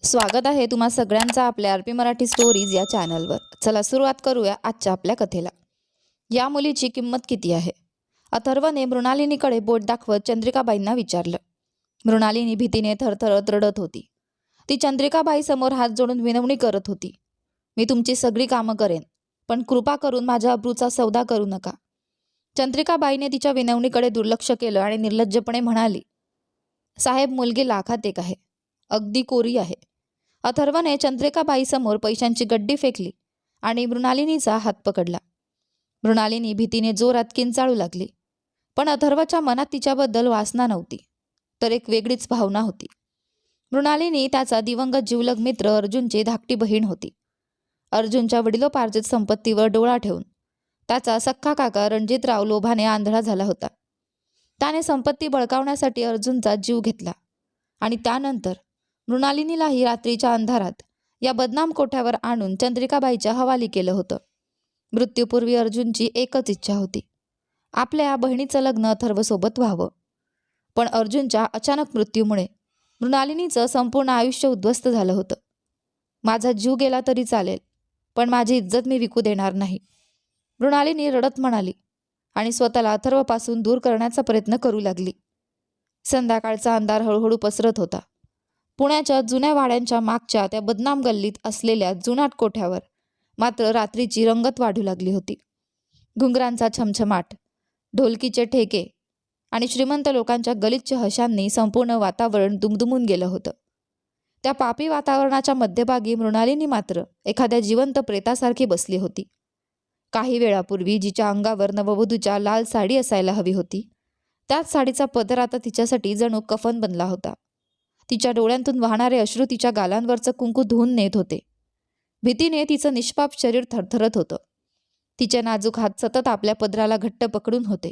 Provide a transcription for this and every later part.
स्वागत आहे तुम्हा सगळ्यांचा आपल्या आर पी मराठी स्टोरीज या चॅनलवर। चला सुरुवात करूया आजच्या आपल्या कथेला। या मुलीची किंमत किती आहे? अथर्वने मृणालिनीकडे बोट दाखवत चंद्रिकाबाईंना विचारलं। मृणालिनी भीतीने थरथरत रडत होती। ती चंद्रिकाबाई समोर हात जोडून विनवणी करत होती। मी तुमची सगळी कामं करेन, पण कृपा करून माझ्या अब्रूचा सौदा करू नका। चंद्रिकाबाईने तिच्या विनवणीकडे दुर्लक्ष केलं आणि निर्लज्जपणे म्हणाली, साहेब, मुलगी लाखात एक आहे, अगदी कोरी आहे। अथर्वने चंद्रिकाबाई समोर पैशांची गड्डी फेकली आणि मृणालिनीचा हात पकडला। मृणालिनी भीतीने जोरात किंचाळू लागली, पण अथर्वच्या मनात तिच्याबद्दल वासना नव्हती, तर एक वेगळीच भावना होती। मृणालिनी त्याचा दिवंगत जिवलग मित्र अर्जुनची धाकटी बहीण होती। अर्जुनच्या वडिलोपार्जित संपत्तीवर डोळा ठेवून त्याचा सख्खा काका रणजितराव लोभाने आंधळा झाला होता। त्याने संपत्ती बळकावण्यासाठी अर्जुनचा जीव घेतला आणि त्यानंतर मृणालिनीलाही रात्रीच्या अंधारात या बदनाम कोठ्यावर आणून चंद्रिकाबाईच्या हवाली केलं होतं। मृत्यूपूर्वी अर्जुनची एकच इच्छा होती, आपल्या बहिणीचं लग्न अथर्वसोबत व्हावं। पण अर्जुनच्या अचानक मृत्यूमुळे मृणालिनीचं संपूर्ण आयुष्य उद्ध्वस्त झालं होतं। माझा जीव गेला तरी चालेल, पण माझी इज्जत मी विकू देणार नाही, मृणालिनी रडत म्हणाली आणि स्वतःला अथर्वपासून दूर करण्याचा प्रयत्न करू लागली। संध्याकाळचा अंधार हळूहळू पसरत होता। पुण्याच्या जुन्या वाड्यांच्या मागच्या त्या बदनाम गल्लीत असलेल्या जुनाट कोठ्यावर मात्र रात्रीची रंगत वाढू लागली होती। घुंगरांचा छमछमाट, ढोलकीचे ठेके आणि श्रीमंत लोकांच्या गलिच्छ हशांनी संपूर्ण वातावरण दुमदुमून गेलं होतं। त्या पापी वातावरणाच्या मध्यभागी मृणालिनी मात्र एखाद्या जिवंत प्रेतासारखी बसली होती। काही वेळापूर्वी जिच्या अंगावर नववधूच्या लाल साडी असायला हवी होती, त्याच साडीचा पदर आता तिच्यासाठी जणू कफन बनला होता। तिच्या डोळ्यांतून वाहणारे अश्रू तिच्या गालांवरचं कुंकू धुवून नेत होते। भीतीने तिचं निष्पाप शरीर थरथरत होतं। तिचे नाजूक हात सतत आपल्या पदराला घट्ट पकडून होते।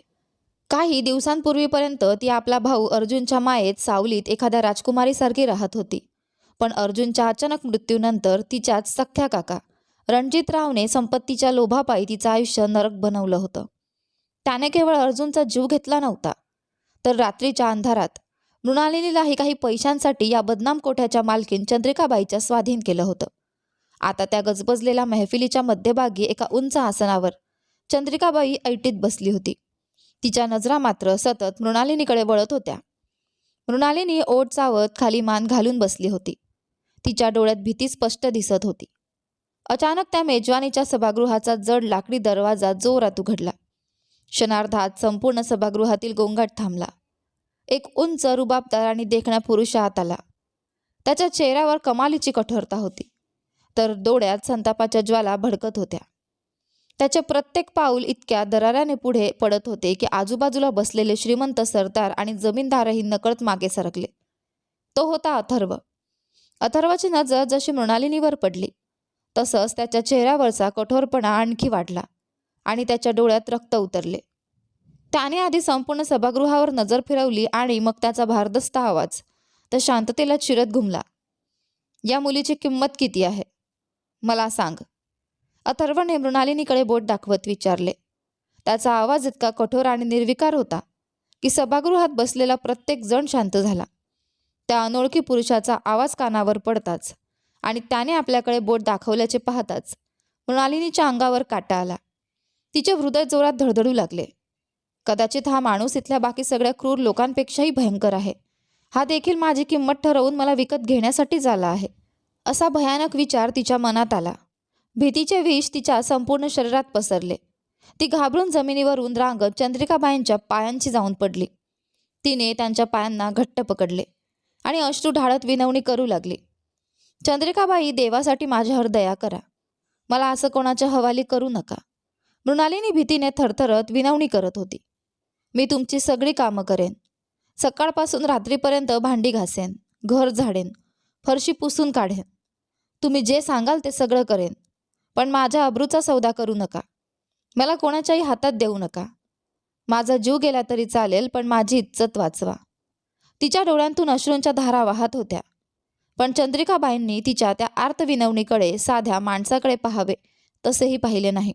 काही दिवसांपूर्वीपर्यंत ती आपला भाऊ अर्जुनच्या मायेत सावलीत एखाद्या राजकुमारीसारखी राहत होती, पण अर्जुनच्या अचानक मृत्यूनंतर तिच्याच सख्ख्या काका रणजितरावने संपत्तीच्या लोभापायी तिचं आयुष्य नरक बनवलं होतं। त्याने केवळ अर्जुनचा जीव घेतला नव्हता, तर रात्रीच्या अंधारात मृणालिनीलाही काही पैशांसाठी या बदनाम कोठ्याच्या मालकीन चंद्रिकाबाईच्या स्वाधीन केलं होतं। आता त्या गजबजलेल्या महफिलीच्या मध्यभागी एका उंच आसनावर चंद्रिकाबाई ऐटीत बसली होती। तिच्या नजरा मात्र सतत मृणालिनीकडे वळत होत्या। मृणालिनी ओठ चावत खाली मान घालून बसली होती। तिच्या डोळ्यात भीती स्पष्ट दिसत होती। अचानक त्या मेजवानीच्या सभागृहाचा जड लाकडी दरवाजा जोरात उघडला। क्षणार्धात संपूर्ण सभागृहातील गोंगाट थांबला। एक उंच, रुबाबदार आणि देखण्या पुरुष आत आला। त्याच्या चेहऱ्यावर कमालीची कठोरता होती, तर डोळ्यात संतापाच्या ज्वाला भडकत होत्या। त्याचे प्रत्येक पाऊल इतक्या दराऱ्याने पुढे पडत होते की आजूबाजूला बसलेले श्रीमंत सरदार आणि जमीनदारही नकळत मागे सरकले। तो होता अथर्व। अथर्वची नजर जशी मृणालिनीवर पडली, तसंच त्याच्या चेहऱ्यावरचा कठोरपणा आणखी वाढला आणि त्याच्या डोळ्यात रक्त उतरले। त्याने आधी संपूर्ण सभागृहावर नजर फिरवली आणि मग त्याचा भारदस्त आवाज त्या शांततेला चिरत घुमला, या मुलीची किंमत किती आहे? मला सांग, अथर्वने मृणालिनीकडे बोट दाखवत विचारले। त्याचा आवाज इतका कठोर आणि निर्विकार होता की सभागृहात बसलेला प्रत्येक जण शांत झाला। त्या अनोळखी पुरुषाचा आवाज कानावर पडताच आणि त्याने आपल्याकडे बोट दाखवल्याचे पाहताच मृणालिनीच्या अंगावर काटा आला। तिचे हृदय जोरात धडधडू लागले। कदाचित हा माणूस इथल्या बाकी सगळ्या क्रूर लोकांपेक्षाही भयंकर आहे। हा देखील माझी किंमत ठरवून मला विकत घेण्यासाठीच आला आहे, असा भयानक विचार तिच्या मनात आला। भीतीचे विष तिच्या संपूर्ण शरीरात पसरले। ती घाबरून जमिनीवरून रांगत चंद्रिकाबाईंच्या पायांची जाऊन पडली। तिने त्यांच्या पायांना घट्ट पकडले आणि अश्रू ढाळत विनवणी करू लागली, चंद्रिकाबाई, देवासाठी माझ्यावर दया करा, मला असं कोणाच्या हवाली करू नका। मृणालिनी भीतीने थरथरत विनवणी करत होती, मी तुमची सगळी कामं करेन, सकाळपासून रात्रीपर्यंत भांडी घासेन, घर झाडेन, फरशी पुसून काढेन, तुम्ही जे सांगाल ते सगळं करेन, पण माझ्या अब्रूचा सौदा करू नका, मला कोणाच्याही हातात देऊ नका। माझा जीव गेला तरी चालेल, पण माझी इज्जत वाचवा। तिच्या डोळ्यांतून अश्रूंच्या धारा वाहत होत्या, पण चंद्रिकाबाईंनी तिच्या त्या आर्त विनवणीकडे साध्या माणसाकडे पाहावे तसेही पाहिले नाही।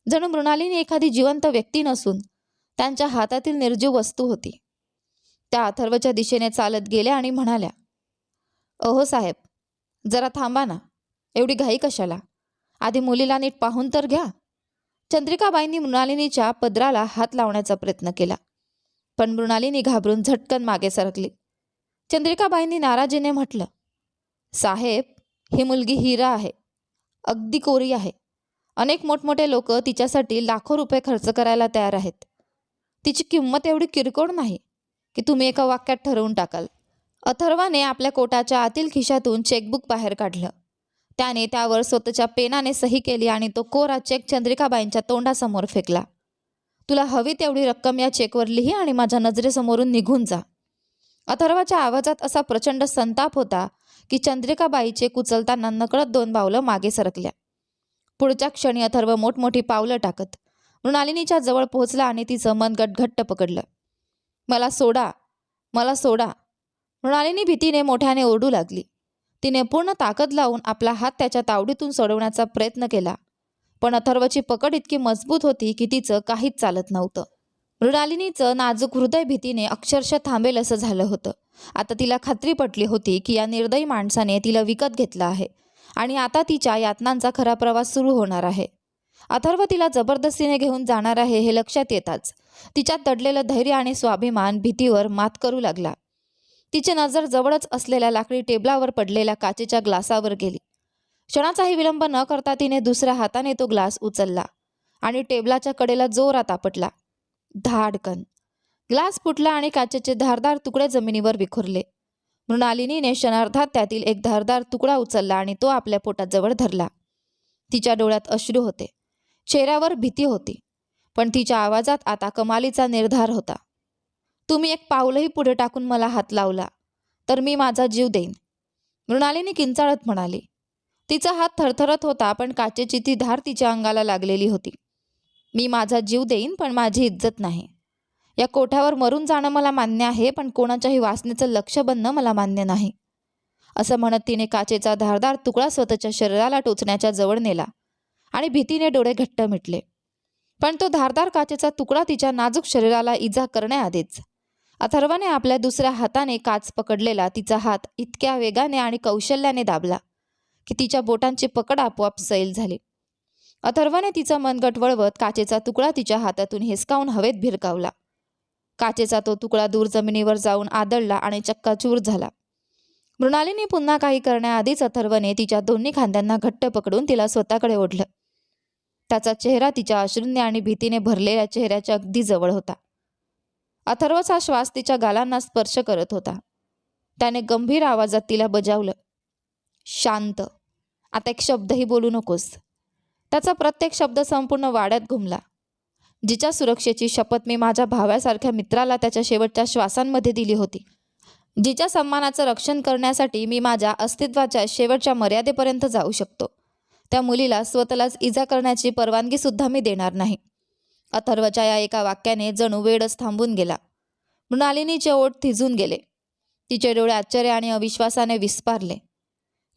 जणू मृणालिनी एखादी जिवंत व्यक्ती नसून त्यांच्या हातातील निर्जीव वस्तू होती। त्या अथर्वच्या दिशेने चालत गेल्या आणि म्हणाल्या, अहो साहेब, जरा थांबा ना, एवढी घाई कशाला? आधी मुलीला नीट पाहून तर घ्या. चंद्रिकाबाईंनी मृणालिनीच्या पदराला हात लावण्याचा प्रयत्न केला, पण मृणालिनी घाबरून झटकन मागे सरकली. चंद्रिकाबाईंनी नाराजीने म्हटलं, साहेब, ही मुलगी हिरा आहे, अगदी कोरी आहे. अनेक मोठमोठे लोक तिच्यासाठी लाखो रुपये खर्च करायला तयार आहेत. तिची किंमत एवढी किरकोळ नाही की तुम्ही एका वाक्यात ठरवून टाकाल. अथर्वाने आपल्या कोटाच्या आतील खिशातून चेकबुक बाहेर काढलं. त्याने त्यावर स्वतःच्या पेनाने सही केली आणि तो कोरा चेक चंद्रिकाबाईंच्या तोंडासमोर फेकला. तुला हवी तेवढी रक्कम या चेकवर लिही आणि माझ्या नजरेसमोरून निघून जा. अथर्वाच्या आवाजात असा प्रचंड संताप होता की चंद्रिकाबाई चेक उचलताना नकळत 2 पावलं मागे सरकल्या. पुढच्या क्षणी अथर्व मोठमोठी पावलं टाकत मृणालिनीच्या जवळ पोहोचला आणि तिचं मनगट घट्ट पकडलं. मला सोडा, मला सोडा. मृणालिनी भीतीने मोठ्याने ओरडू लागली. तिने पूर्ण ताकद लावून आपला हात त्याच्या तावडीतून सोडवण्याचा प्रयत्न केला, पण अथर्वची पकड इतकी मजबूत होती की तिचं काहीच चालत नव्हतं. मृणालिनीचं नाजूक हृदय भीतीने अक्षरशः थांबेल असं झालं होतं. आता तिला खात्री पटली होती की या निर्दयी माणसाने तिला विकत घेतलं आहे आणि आता तिच्या यातनांचा खरा प्रवास सुरू होणार आहे. अथर्व तिला जबरदस्तीने घेऊन जाणार आहे हे लक्षात येताच तिच्यात दडलेलं धैर्य आणि स्वाभिमान भीतीवर मात करू लागला. तिची नजर जवळच असलेल्या लाकडी टेबलावर पडलेल्या काचेच्या ग्लासावर गेली. क्षणाचाही विलंब न करता तिने दुसऱ्या हाताने तो ग्लास उचलला आणि टेबलाच्या कडेला जोरात आपटला. धाडकन ग्लास फुटला आणि काचेचे धारदार तुकडे जमिनीवर विखुरले. मृणालिनीने क्षणार्धात त्यातील एक धारदार तुकडा उचलला आणि तो आपल्या पोटाजवळ धरला. तिच्या डोळ्यात अश्रू होते, चेहऱ्यावर भीती होती, पण तिच्या आवाजात आता कमालीचा निर्धार होता. तुम्ही एक पाऊलही पुढे टाकून मला हात लावला तर मी माझा जीव देईन, मृणालिनी किंचाळत म्हणाली. तिचा हात थरथरत होता, पण काचेची ती धार तिच्या अंगाला लागलेली होती. मी माझा जीव देईन, पण माझी इज्जत नाही. या कोठ्यावर मरून जाणं मला मान्य आहे, पण कोणाच्याही वासनेचं लक्ष बनणं मला मान्य नाही. असं म्हणत तिने काचेचा धारदार तुकडा स्वतःच्या शरीराला टोचण्याच्या जवळ नेला आणि भीतीने डोळे घट्ट मिटले. पण तो धारदार काचेचा तुकडा तिच्या नाजूक शरीराला इजा करण्याआधीच अथर्वाने आपल्या दुसऱ्या हाताने काच पकडलेला तिचा हात इतक्या वेगाने आणि कौशल्याने दाबला की तिच्या बोटांची पकड आपोआप सैल झाली. अथर्वाने तिचा मनगट वळवत काचेचा तुकडा तिच्या हातातून हिसकावून हवेत भिरकावला. काचेचा तो तुकडा दूर जमिनीवर जाऊन आदळला आणि चक्काचूर झाला. मृणालिनी पुन्हा काही करण्याआधीच अथर्वने तिच्या दोन्ही खांद्यांना घट्ट पकडून तिला स्वतःकडे ओढलं. त्याचा चेहरा तिच्या अश्रूंनी आणि भीतीने भरलेल्या चेहऱ्याच्या अगदी जवळ होता. अथर्वचा श्वास तिच्या गालांना स्पर्श करत होता. त्याने गंभीर आवाजात तिला बजावलं, शांत, आता एक शब्दही बोलू नकोस. त्याचा प्रत्येक शब्द संपूर्ण वाड्यात घुमला. जिच्या सुरक्षेची शपथ मी माझ्या भाव्यासारख्या मित्राला त्याच्या शेवटच्या श्वासांमध्ये दिली होती, जिच्या सन्मानाचं रक्षण करण्यासाठी मी माझ्या अस्तित्वाच्या शेवटच्या मर्यादेपर्यंत जाऊ शकतो, त्या मुलीला स्वतःलाच इजा करण्याची परवानगी सुद्धा मी देणार नाही. अथर्वच्या या एका वाक्याने जणू वेळच थांबून गेला. मृणालिनीचे ओठ थिजून गेले. तिचे डोळे आश्चर्य आणि अविश्वासाने विस्फारले.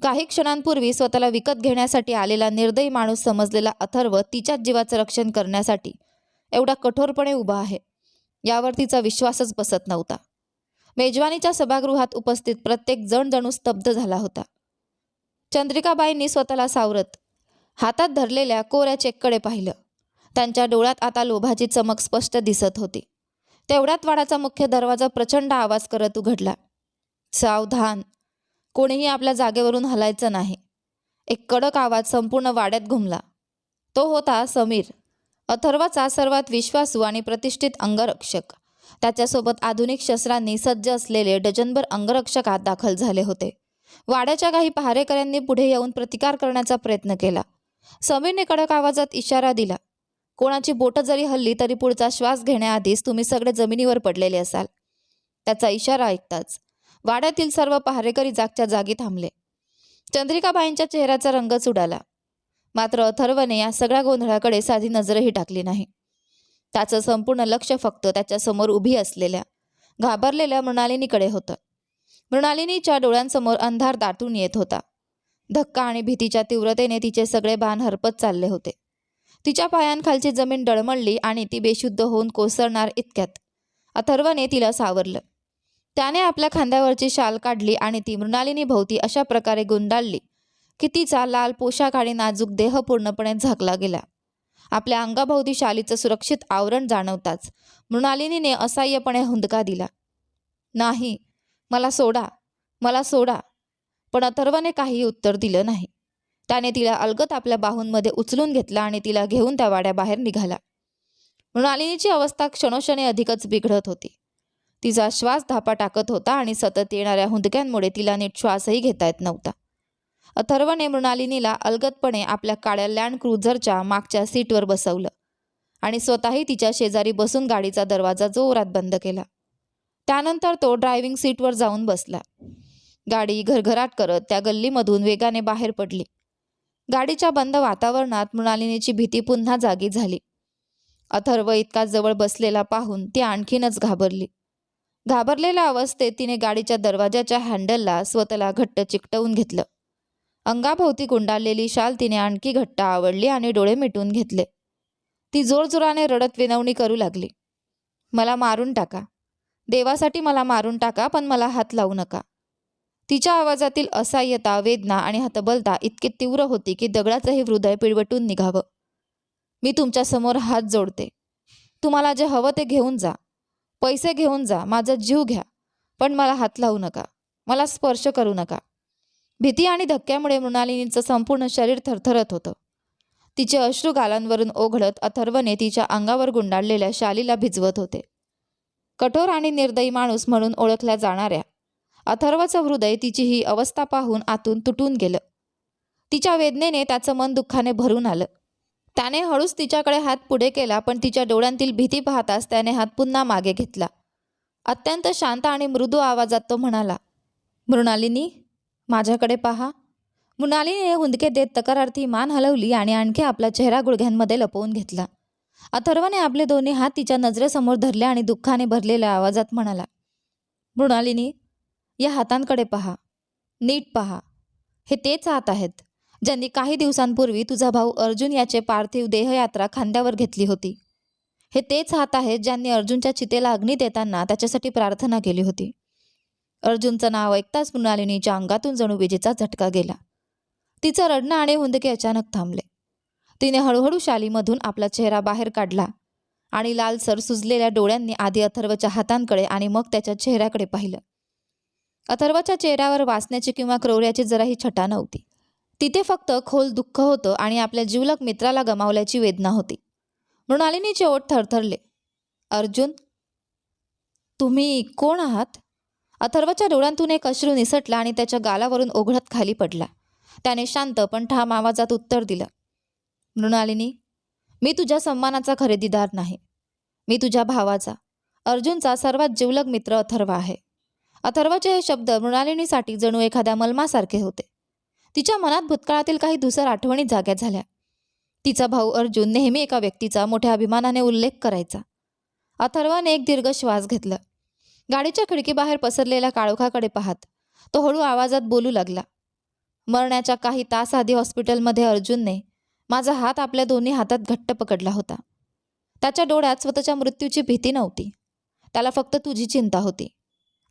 काही क्षणांपूर्वी स्वतःला विकत घेण्यासाठी आलेला निर्दयी माणूस समजलेला अथर्व तिच्याच जीवाचं रक्षण करण्यासाठी एवढा कठोरपणे उभा आहे यावर तिचा विश्वासच बसत नव्हता. मेजवानीच्या सभागृहात उपस्थित प्रत्येक जण जणू स्तब्ध झाला होता. चंद्रिकाबाईंनी स्वतःला सावरत हातात धरलेल्या कोऱ्या चेककडे पाहिलं. त्यांच्या डोळ्यात आता लोभाची चमक स्पष्ट दिसत होती. तेवढ्यात वाड्याचा मुख्य दरवाजा प्रचंड आवाज करत उघडला. सावधान, कोणीही आपल्या जागेवरून हलायचं नाही. एक कडक आवाज संपूर्ण वाड्यात घुमला. तो होता समीर, अथर्वाचा सर्वात विश्वासू आणि प्रतिष्ठित अंगरक्षक. त्याच्यासोबत आधुनिक शस्त्रांनी सज्ज असलेले डझनभर अंगरक्षक आत दाखल झाले होते. वाड्याच्या काही पहारेकऱ्यांनी पुढे येऊन प्रतिकार करण्याचा प्रयत्न केला. समीरने कडक आवाजात इशारा दिला, कोणाची बोटं जरी हल्ली तरी पुढचा श्वास घेण्याआधीच तुम्ही सगळे जमिनीवर पडलेले असाल. त्याचा इशारा ऐकताच वाड्यातील सर्व पहारेकरी जागच्या जागी थांबले. चंद्रिकाबाईंच्या चेहऱ्याचा रंगच उडाला. मात्र अथर्वने या सगळ्या गोंधळाकडे साधी नजरही टाकली नाही. त्याचं संपूर्ण लक्ष फक्त त्याच्यासमोर उभी असलेल्या घाबरलेल्या मृणालिनीकडे होतं. मृणालिनीच्या डोळ्यांसमोर अंधार दाटून येत होता. धक्का आणि भीतीच्या तीव्रतेने तिचे सगळे भान हरपत चालले होते. तिच्या पायांखालची जमीन डळमळली आणि ती बेशुद्ध होऊन कोसळणार इतक्यात अथर्वने तिला सावरलं. त्याने आपल्या खांद्यावरची शाल काढली आणि ती मृणालिनी भोवती अशा प्रकारे गुंडाळली की तिचा लाल पोशाख आणि नाजूक देह पूर्णपणे झाकला गेला. आपल्या अंगाभोवती शालीचं सुरक्षित आवरण जाणवताच मृणालिनीने असहाय्यपणे हुंदका दिला. नाही, मला सोडा, मला सोडा. पण अथर्वने काहीही उत्तर दिलं नाही. त्याने तिला अलगद आपल्या बाहूंमध्ये उचलून घेतला आणि तिला घेऊन त्या वाड्याबाहेर निघाला. मृणालिनीची अवस्था क्षणोक्षणी अधिकच बिघडत होती. तिचा श्वास धापा टाकत होता आणि सतत येणाऱ्या हुंदक्यांमुळे तिला नीट श्वासही घेता येत नव्हता. अथर्वने मृणालिनीला अलगदपणे आपल्या काळ्या लँड क्रुझरच्या मागच्या सीटवर बसवलं आणि स्वतःही तिच्या शेजारी बसून गाडीचा दरवाजा जोरात बंद केला. त्यानंतर तो ड्रायव्हिंग सीटवर जाऊन बसला. गाडी घरघराट करत त्या गल्लीमधून वेगाने बाहेर पडली. गाडीच्या बंद वातावरणात मृणालिनीची भीती पुन्हा जागी झाली. अथर्व इतका जवळ बसलेला पाहून ती आणखीनच घाबरली. घाबरलेल्या अवस्थेत तिने गाडीच्या दरवाजाच्या हँडलला स्वतःला घट्ट चिकटवून घेतलं. अंगाभोवती गुंडाळलेली शाल तिने आणखी घट्ट आवळली आणि डोळे मिटून घेतले. ती जोरजोराने रडत विनवणी करू लागली. मला मारून टाका, देवासाठी मला मारून टाका, पण मला हात लावू नका. तिच्या आवाजातील असहाय्यता, वेदना आणि हतबलता इतकी तीव्र होती की दगडाचंही हृदय पिळवटून निघावं. मी तुमच्या समोर हात जोडते. तुम्हाला जे हवं ते घेऊन जा, पैसे घेऊन जा, माझा जीव घ्या, पण मला हात लावू नका, मला स्पर्श करू नका. भीती आणि धक्क्यामुळे मृणालिनीचं संपूर्ण शरीर थरथरत होतं. तिचे अश्रू गालांवरून ओघळत अथर्वने तिच्या अंगावर गुंडाळलेल्या शालीला भिजवत होते. कठोर आणि निर्दयी माणूस म्हणून ओळखल्या जाणाऱ्या अथर्वचं हृदय तिची ही अवस्था पाहून आतून तुटून गेलं. तिच्या वेदनेने त्याचं मन दुःखाने भरून आलं. त्याने हळूच तिच्याकडे हात पुढे केला, पण तिच्या डोळ्यांतील भीती पाहताच त्याने हात पुन्हा मागे घेतला. अत्यंत शांत आणि मृदू आवाजात तो म्हणाला, मृणालिनी, माझ्याकडे पहा. मृणालिनीने हुंदके देत तक्रार्थी मान हलवली आणि आणखी आपला चेहरा गुडघ्यांमध्ये लपवून घेतला. अथर्वने आपले दोन्ही हात तिच्या नजरेसमोर धरले आणि दुःखाने भरलेल्या आवाजात म्हणाला, मृणालिनी, या हातांकडे पहा, नीट पहा. हे तेच हात आहेत ज्यांनी काही दिवसांपूर्वी तुझा भाऊ अर्जुन याचे पार्थिव देहयात्रा खांद्यावर घेतली होती. हे तेच हात आहेत ज्यांनी अर्जुनच्या चितेला अग्नी देताना त्याच्यासाठी प्रार्थना केली होती. अर्जुनचं नाव ऐकताच मृणालिनीच्या अंगातून जणू विजेचा झटका गेला. तिचं रडणं आणि हुंदके अचानक थांबले. तिने हळूहळू शालीमधून आपला चेहरा बाहेर काढला आणि लालसर सुजलेल्या डोळ्यांनी आधी अथर्वच्या हातांकडे आणि मग त्याच्या चेहऱ्याकडे पाहिलं. अथर्वच्या चेहऱ्यावर वासण्याची किंवा क्रौर्याची जराही छटा नव्हती. तिथे फक्त खोल दुःख होतं आणि आपल्या जिवलग मित्राला गमावल्याची वेदना होती. मृणालिनीचे ओठ थरथरले. अर्जुन, तुम्ही कोण आहात? अथर्वच्या डोळ्यांतून एक अश्रू निसटला आणि त्याच्या गालावरून ओघळत खाली पडला. त्याने शांत पण ठाम आवाजात उत्तर दिलं, मृणालिनी, मी तुझ्या सन्मानाचा खरेदीदार नाही. मी तुझ्या भावाचा, अर्जुनचा सर्वात जिवलग मित्र अथर्व आहे. अथर्वचे हे शब्द मृणालिनीसाठी जणू एखाद्या मलमासारखे होते. तिच्या मनात भूतकाळातील काही धूसर आठवणी जाग्या झाल्या. तिचा भाऊ अर्जुन नेहमी एका व्यक्तीचा मोठ्या अभिमानाने उल्लेख करायचा. अथर्वने एक दीर्घ श्वास घेतला. गाडीच्या खिडकीबाहेर पसरलेल्या काळोखाकडे पाहत तो हळू आवाजात बोलू लागला, मरण्याच्या काही तास आधी हॉस्पिटलमध्ये अर्जुनने माझा हात आपल्या दोन्ही हातात घट्ट पकडला होता. त्याच्या डोळ्यात स्वतःच्या मृत्यूची भीती नव्हती. त्याला फक्त तुझी चिंता होती.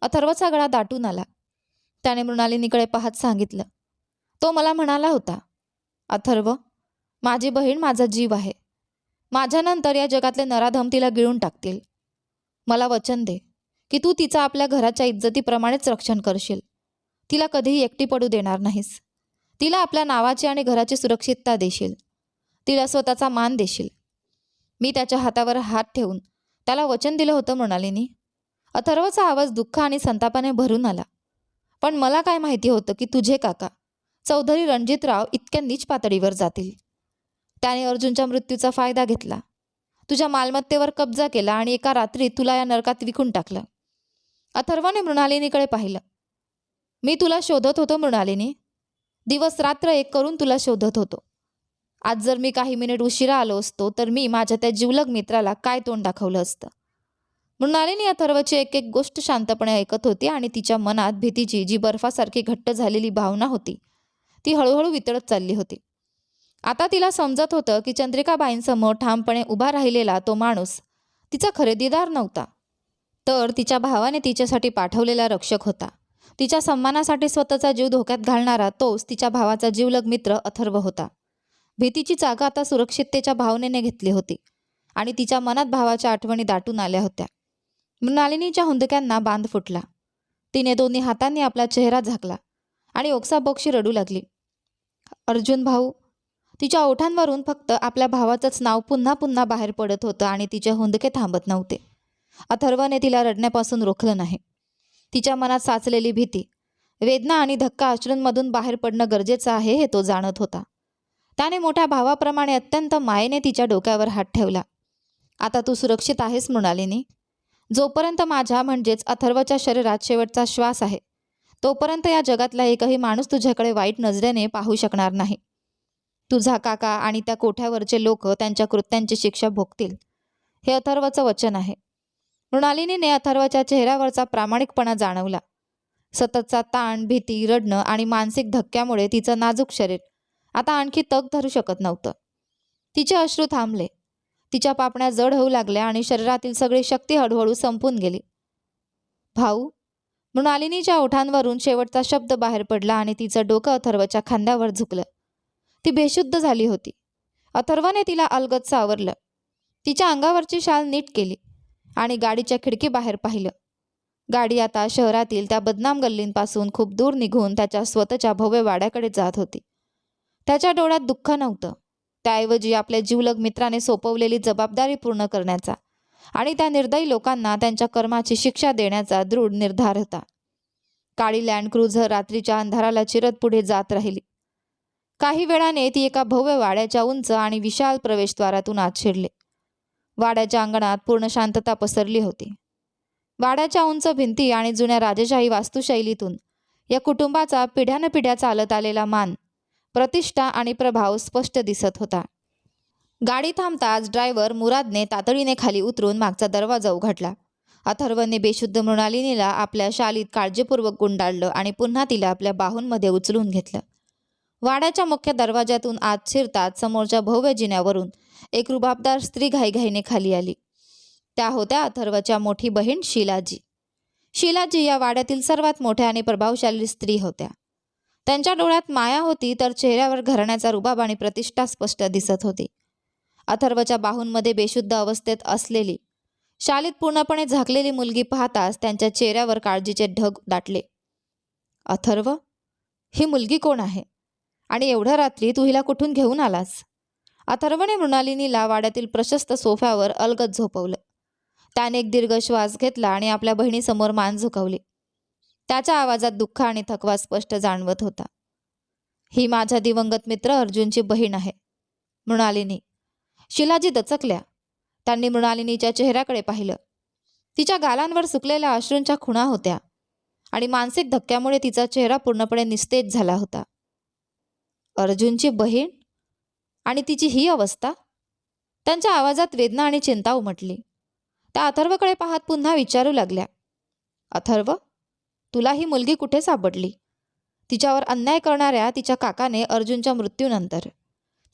अथर्वचा गळा दाटून आला. त्याने मृणालिनीकडे पाहत सांगितलं, तो मला म्हणाला होता, अथर्व, माझी बहीण माझा जीव आहे. माझ्यानंतर या जगातले नराधम तिला गिळून टाकतील. मला वचन दे की तू तिचा आपल्या घराच्या इज्जतीप्रमाणेच रक्षण करशील. तिला कधीही एकटी पडू देणार नाहीस. तिला आपल्या नावाची आणि घराची सुरक्षितता देशील. तिला स्वतःचा मान देशील. मी त्याच्या हातावर हात ठेवून त्याला वचन दिलं होतं मृणालिनी. अथर्वचा आवाज दुःख आणि संतापाने भरून आला. पण मला काय माहिती होतं की तुझे काका चौधरी रणजितराव इतक्या नीच पातळीवर जातील. त्याने अर्जुनच्या मृत्यूचा फायदा घेतला, तुझ्या मालमत्तेवर कब्जा केला आणि एका रात्रीत तुला या नरकात विकून टाकलं. अथर्वने मृणालिनीकडे पाहिलं. मी तुला शोधत होतो मृणालिनी. दिवस रात्र एक करून तुला शोधत होतो. आज जर मी काही मिनिट उशिरा आलो असतो तर मी माझ्या त्या जिवलग मित्राला काय तोंड दाखवलं असतं. मृणालिनी अथर्वची एक एक गोष्ट शांतपणे ऐकत होती आणि तिच्या मनात भीतीची जी बर्फासारखी घट्ट झालेली भावना होती ती हळूहळू वितळत चालली होती. आता तिला समजत होतं की चंद्रिकाबाईंसमोर ठामपणे उभा राहिलेला तो माणूस तिचा खरेदीदार नव्हता, तर तिच्या भावाने तिच्यासाठी पाठवलेला रक्षक होता. तिच्या सन्मानासाठी स्वतःचा जीव धोक्यात घालणारा तोच तिच्या भावाचा जीवलग मित्र अथर्व होता. भीतीची जागा आता सुरक्षिततेच्या भावनेने घेतली होती आणि तिच्या मनात भावाच्या आठवणी दाटून आल्या होत्या. मृणालिनीच्या हुंदक्यांना बांध फुटला. तिने दोन्ही हातांनी आपला चेहरा झाकला आणि ओक्साबोक्शी रडू लागली. अर्जुन भाऊ. तिच्या ओठांवरून फक्त आपल्या भावाचंच नाव पुन्हा पुन्हा बाहेर पडत होतं आणि तिचे हुंदके थांबत नव्हते. अथर्वने तिला रडण्यापासून रोखलं नाही. तिच्या मनात साचलेली भीती, वेदना आणि धक्का अश्रूंमधून बाहेर पडणं गरजेचं आहे हे तो जाणत होता. त्याने मोठ्या भावाप्रमाणे अत्यंत मायेने तिच्या डोक्यावर हात ठेवला. आता तू सुरक्षित आहेस मृणालिनी. जोपर्यंत माझ्या म्हणजेच अथर्वच्या शरीरात शेवटचा श्वास आहे तोपर्यंत या जगातला एकही माणूस तुझ्याकडे वाईट नजरेने पाहू शकणार नाही. तुझा काका आणि त्या कोठ्यावरचे लोक त्यांच्या कृत्यांची शिक्षा भोगतील हे अथर्वचं वचन आहे. मृणालिनीने अथर्वच्या चेहऱ्यावरचा प्रामाणिकपणा जाणवला. सततचा ताण, भीती, रडणं आणि मानसिक धक्क्यामुळे तिचं नाजूक शरीर आता आणखी तग धरू शकत नव्हतं. तिचे अश्रू थांबले. तिच्या पापण्या जड होऊ लागल्या आणि शरीरातील सगळी शक्ती हळूहळू संपून गेली. भाऊ. मृणालिनीच्या ओठांवरून शेवटचा शब्द बाहेर पडला आणि तिचं डोकं अथर्वच्या खांद्यावर झुकलं. ती बेशुद्ध झाली होती. अथर्वने तिला अलगद सावरलं. तिच्या अंगावरची शाल नीट केली आणि गाडीच्या खिडकीबाहेर पाहिलं. गाडी आता शहरातील त्या बदनाम गल्लींपासून खूप दूर निघून त्याच्या स्वतःच्या भव्य वाड्याकडे जात होती. त्याच्या डोळ्यात दुःख नव्हतं. त्याऐवजी आपल्या जीवलग मित्राने सोपवलेली जबाबदारी पूर्ण करण्याचा आणि त्या निर्दयी लोकांना त्यांच्या कर्माची शिक्षा देण्याचा दृढ निर्धार होता. काळी लँड क्रुझर रात्रीच्या अंधाराला चिरत पुढे जात राहिली. काही वेळाने ती एका भव्य वाड्याच्या उंच आणि विशाल प्रवेशद्वारातून आत शिरले. वाड्याच्या अंगणात पूर्ण शांतता पसरली होती. वाड्याच्या उंच भिंती आणि जुन्या राजेशाही वास्तुशैलीतून या कुटुंबाचा पिढ्यानपिढ्या चालत आलेला मान, प्रतिष्ठा आणि प्रभाव स्पष्ट दिसत होता. गाडी थांबताच ड्रायव्हर मुरादने तातडीने खाली उतरून मागचा दरवाजा उघडला. अथर्वने बेशुद्ध मृणालिनीला आपल्या शालीत काळजीपूर्वक गुंडाळलं आणि पुन्हा तिला आपल्या बाहूंमध्ये उचलून घेतलं. वाड्याच्या मुख्य दरवाज्यातून आत शिरताच समोरच्या भव्य जिन्यावरून एक रुबाबदार स्त्री घाईघाईने खाली आली. त्या होत्या अथर्वच्या मोठी बहीण शीलाजी. शीलाजी या वाड्यातील सर्वात मोठ्या आणि प्रभावशाली स्त्री होत्या. त्यांच्या डोळ्यात माया होती तर चेहऱ्यावर घराण्याचा रुबाब आणि प्रतिष्ठा स्पष्ट दिसत होती. अथर्वच्या बाहूंमध्ये बेशुद्ध अवस्थेत असलेली, शालीत पूर्णपणे झाकलेली मुलगी पाहताच त्यांच्या चेहऱ्यावर काळजीचे ढग दाटले. अथर्व, ही मुलगी कोण आहे आणि एवढ्या रात्री तू हिला कुठून घेऊन आलास? अथर्वने मृणालिनीला वाड्यातील प्रशस्त सोफ्यावर अलगद झोपवलं. त्याने एक दीर्घ श्वास घेतला आणि आपल्या बहिणीसमोर मान झुकवली. त्याच्या आवाजात दुःख आणि थकवा स्पष्ट जाणवत होता. ही माझ्या दिवंगत मित्र अर्जुनची बहीण आहे, मृणालिनी. शीलाजी दचकल्या. त्यांनी मृणालिनीच्या चेहऱ्याकडे पाहिलं. तिच्या गालांवर सुकलेल्या अश्रूंच्या खुणा होत्या आणि मानसिक धक्क्यामुळे तिचा चेहरा पूर्णपणे निस्तेज झाला होता. अर्जुनची बहीण आणि तिची ही अवस्था? त्यांच्या आवाजात वेदना आणि चिंता उमटली. त्या अथर्वकडे पाहत पुन्हा विचारू लागल्या. अथर्व, तुला ही मुलगी कुठे सापडली? तिच्यावर अन्याय करणाऱ्या तिच्या काकाने अर्जुनच्या मृत्यूनंतर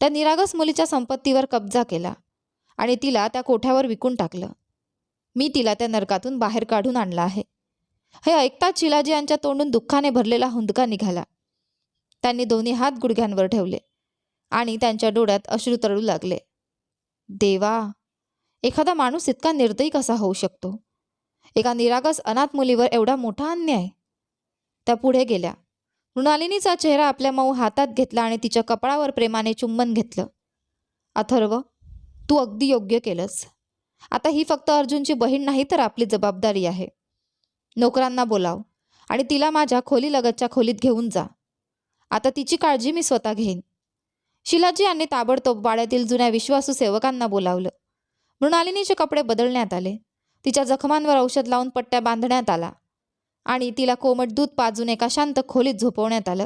त्या निरागस मुलीच्या संपत्तीवर कब्जा केला आणि तिला त्या कोठ्यावर विकून टाकलं. मी तिला त्या नरकातून बाहेर काढून आणला आहे. हे ऐकताच शीलाजी यांच्या तोंडून दुःखाने भरलेला हुंदका निघाला. त्यांनी दोन्ही हात गुडघ्यांवर ठेवले आणि त्यांच्या डोळ्यात अश्रू तरळू लागले. देवा, एखादा माणूस इतका निर्दयी कसा होऊ शकतो? एका निरागस अनाथ मुलीवर एवढा मोठा अन्याय. त्या पुढे गेल्या. मृणालिनीचा चेहरा आपल्या मऊ हातात घेतला आणि तिच्या कपाळावर प्रेमाने चुंबन घेतलं. अथर्व, तू अगदी योग्य केलंस. आता ही फक्त अर्जुनची बहीण नाही तर आपली जबाबदारी आहे. नोकरांना बोलाव आणि तिला माझ्या खोलीलगतच्या खोलीत घेऊन जा. आता तिची काळजी मी स्वतः घेईन. शीलाजी यांनी ताबडतोब वाड्यातील जुन्या विश्वासू सेवकांना बोलावलं. मृणालिनीचे कपडे बदलण्यात आले. तिच्या जखमांवर औषध लावून पट्ट्या बांधण्यात आला आणि तिला कोमट दूध पाजून एका शांत खोलीत झोपवण्यात आलं.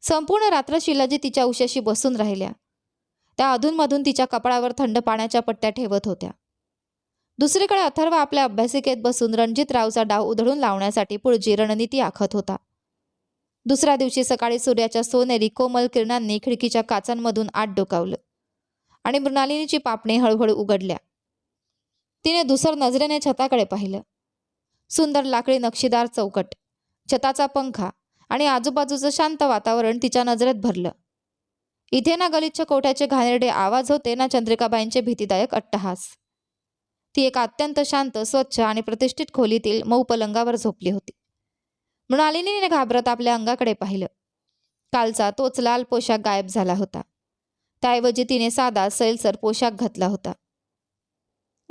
संपूर्ण रात्र शीलाजी तिच्या उशाशी बसून राहिल्या. त्या अधूनमधून तिच्या कपाळावर थंड पाण्याच्या पट्ट्या ठेवत होत्या. दुसरीकडे अथर्व आपल्या अभ्यासिकेत बसून रणजितरावचा डाव उधळून लावण्यासाठी पुढची रणनीती आखत होता. दुसऱ्या दिवशी सकाळी सूर्याच्या सोनेरी कोमल किरणांनी खिडकीच्या काचांमधून आत डोकावलं आणि मृणालिनीची पापणी हळूहळू उघडल्या. तिने दुसर नजरेने छताकडे पाहिलं. सुंदर लाकडी नक्षीदार चौकट, छताचा पंखा आणि आजूबाजूचं शांत वातावरण तिच्या नजरेत भरलं. इथे ना गलिच्छ कोठ्याचे घाणेरडे आवाज होते ना चंद्रिकाबाईंचे भीतीदायक अट्टहास. ती एक अत्यंत शांत, स्वच्छ आणि प्रतिष्ठित खोलीतील मऊ पलंगावर झोपली होती. मृणालिनीने घाबरत आपल्या अंगाकडे पाहिलं. कालचा तोच लाल पोशाख गायब झाला होता. त्याऐवजी तिने साधा सैलसर पोशाख घातला होता.